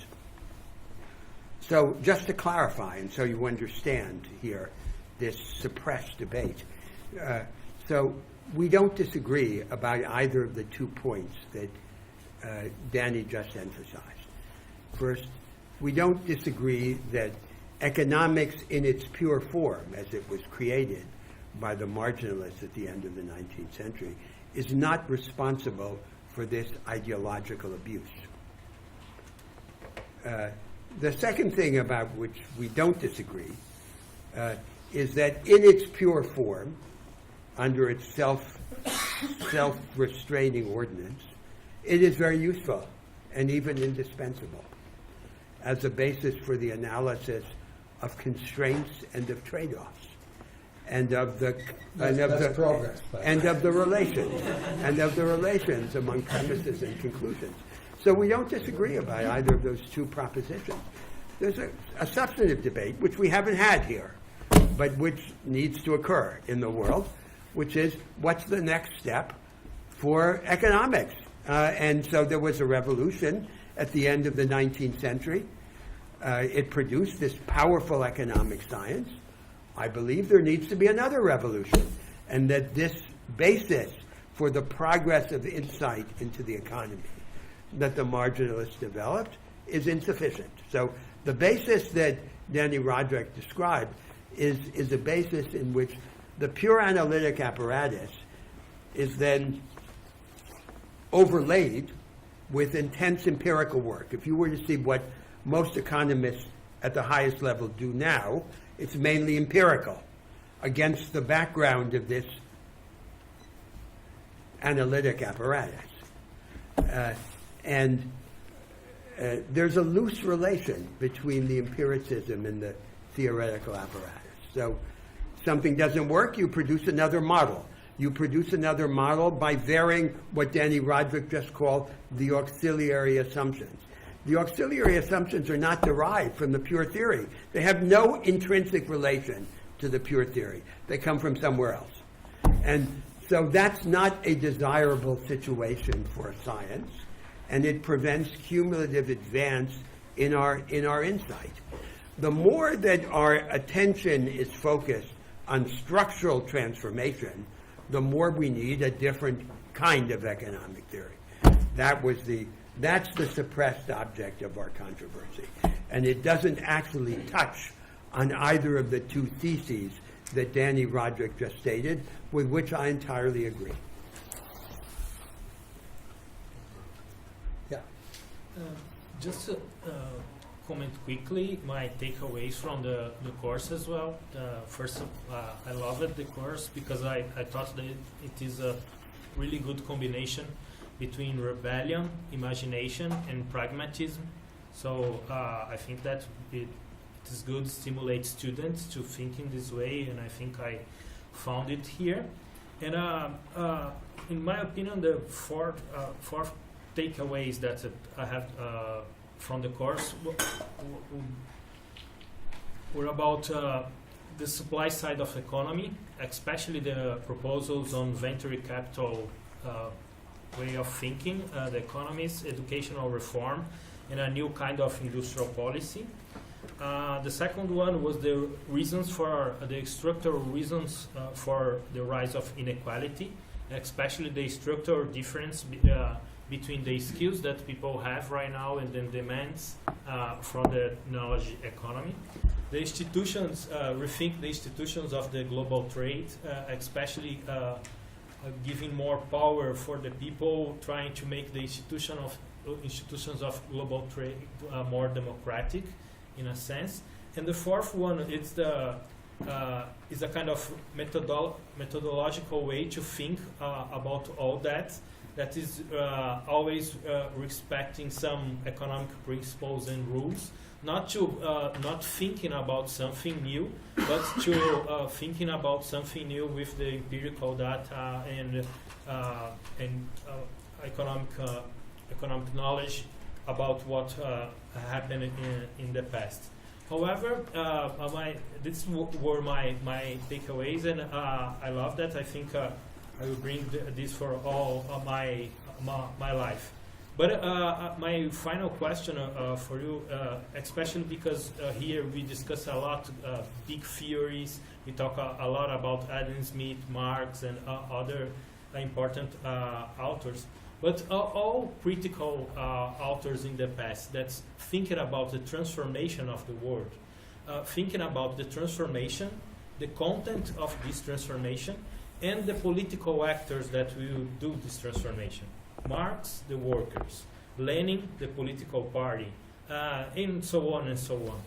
[SPEAKER 1] So just to clarify, and so you understand here this suppressed debate, so we don't disagree about either of the 2 points that Danny just emphasized. First, we don't disagree that economics in its pure form, as it was created by the marginalists at the end of the 19th century, is not responsible for this ideological abuse. The second thing about which we don't disagree is that in its pure form, under its self-restraining ordinance, it is very useful and even indispensable as a basis for the analysis of constraints and of trade-offs and of the relations among premises and conclusions. So we don't disagree about either of those two propositions. There's a substantive debate, which we haven't had here, but which needs to occur in the world, which is what's the next step for economics? And so there was a revolution at the end of the 19th century. It produced this powerful economic science. I believe there needs to be another revolution, and that this basis for the progress of insight into the economy that the marginalists developed is insufficient. So the basis that Danny Roderick described is a basis in which the pure analytic apparatus is then overlaid with intense empirical work. If you were to see what most economists at the highest level do now, it's mainly empirical against the background of this analytic apparatus. And there's a loose relation between the empiricism and the theoretical apparatus. So something doesn't work, you produce another model. You produce another model by varying what Danny Roderick just called the auxiliary assumptions. The auxiliary assumptions are not derived from the pure theory. They have no intrinsic relation to the pure theory. They come from somewhere else. And so that's not a desirable situation for science, and it prevents cumulative advance in our insight. The more that our attention is focused on structural transformation, the more we need a different kind of economic theory. That's the suppressed object of our controversy. And it doesn't actually touch on either of the two theses that Danny Roderick just stated, with which I entirely agree.
[SPEAKER 2] Yeah.
[SPEAKER 9] Just to comment quickly, my takeaways from the course as well. First, I loved the course because I thought that it is a really good combination between rebellion, imagination, and pragmatism. So I think that it is good to stimulate students to think in this way, and I think I found it here. And in my opinion, the four takeaways that I have from the course were about the supply side of economy, especially the proposals on venture capital way of thinking, the economies, educational reform, and a new kind of industrial policy. The second one was the reasons for the structural reasons for the rise of inequality, especially the structural difference between the skills that people have right now and the demands from the knowledge economy. The institutions, rethink the institutions of the global trade, especially giving more power for the people, trying to make the institutions of global trade more democratic, in a sense. And the fourth one is is a kind of methodological way to think about all that. That is always respecting some economic principles and rules, not thinking about something new, but to thinking about something new with the empirical data and economic knowledge about what happened in the past. However, these were my takeaways, and I love that. I think I will bring this for all my life. But my final question for you, especially because here we discuss a lot big theories. We talk a lot about Adam Smith, Marx, and other important authors. But all critical authors in the past that's thinking about the transformation of the world, thinking about the transformation, the content of this transformation, and the political actors that will do this transformation. Marx, the workers; Lenin, the political party, and so on and so on.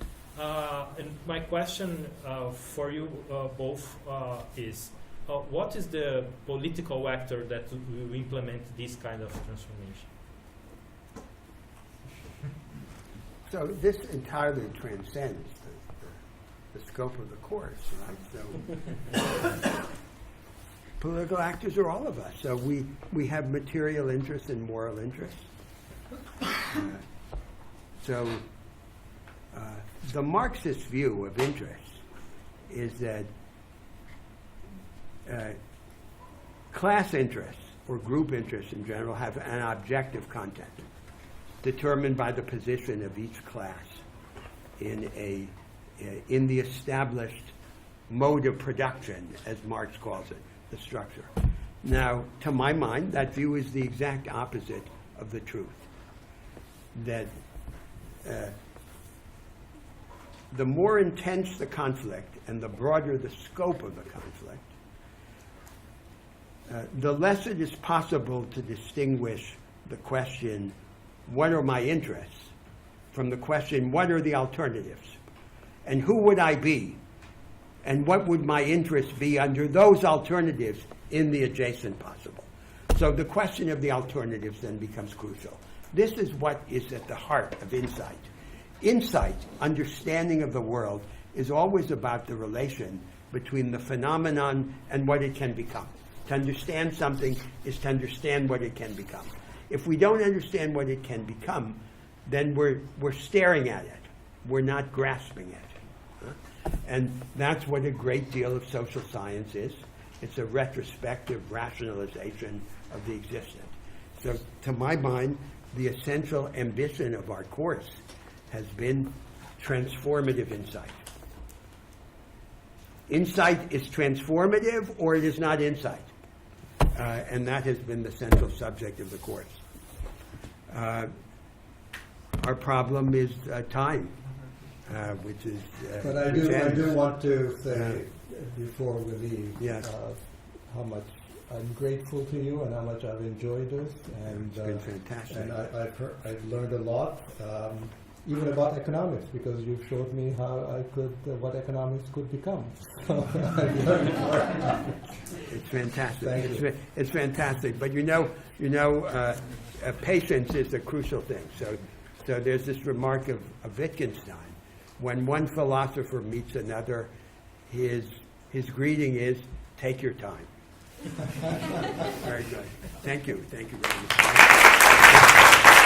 [SPEAKER 9] And my question for you both is, what is the political actor that will implement this kind of transformation?
[SPEAKER 1] So this entirely transcends the scope of the course, right? So political actors are all of us. So we have material interests and moral interests. So the Marxist view of interest is that class interests or group interests in general have an objective content determined by the position of each class in the established mode of production, as Marx calls it, the structure. Now, to my mind, that view is the exact opposite of the truth. That the more intense the conflict and the broader the scope of the conflict, the less it is possible to distinguish the question, what are my interests, from the question, what are the alternatives? And who would I be? And what would my interests be under those alternatives in the adjacent possible? So the question of the alternatives then becomes crucial. This is what is at the heart of insight. Insight, understanding of the world, is always about the relation between the phenomenon and what it can become. To understand something is to understand what it can become. If we don't understand what it can become, then we're staring at it. We're not grasping it. And that's what a great deal of social science is. It's a retrospective rationalization of the existent. So to my mind, the essential ambition of our course has been transformative insight. Insight is transformative or it is not insight. And that has been the central subject of the course. Our problem is time, which is...
[SPEAKER 2] But I do want to say, before we leave,
[SPEAKER 1] yes,
[SPEAKER 2] how much I'm grateful to you and how much I've enjoyed this. And,
[SPEAKER 1] it's been fantastic.
[SPEAKER 2] And I've learned a lot, even about economics, because you've showed me how what economics could become. So I've learned more.
[SPEAKER 1] It's fantastic.
[SPEAKER 2] Thank you.
[SPEAKER 1] It's fantastic. But patience is the crucial thing. So there's this remark of Wittgenstein. When one philosopher meets another, his greeting is, take your time. Very good. Thank you. Thank you very much.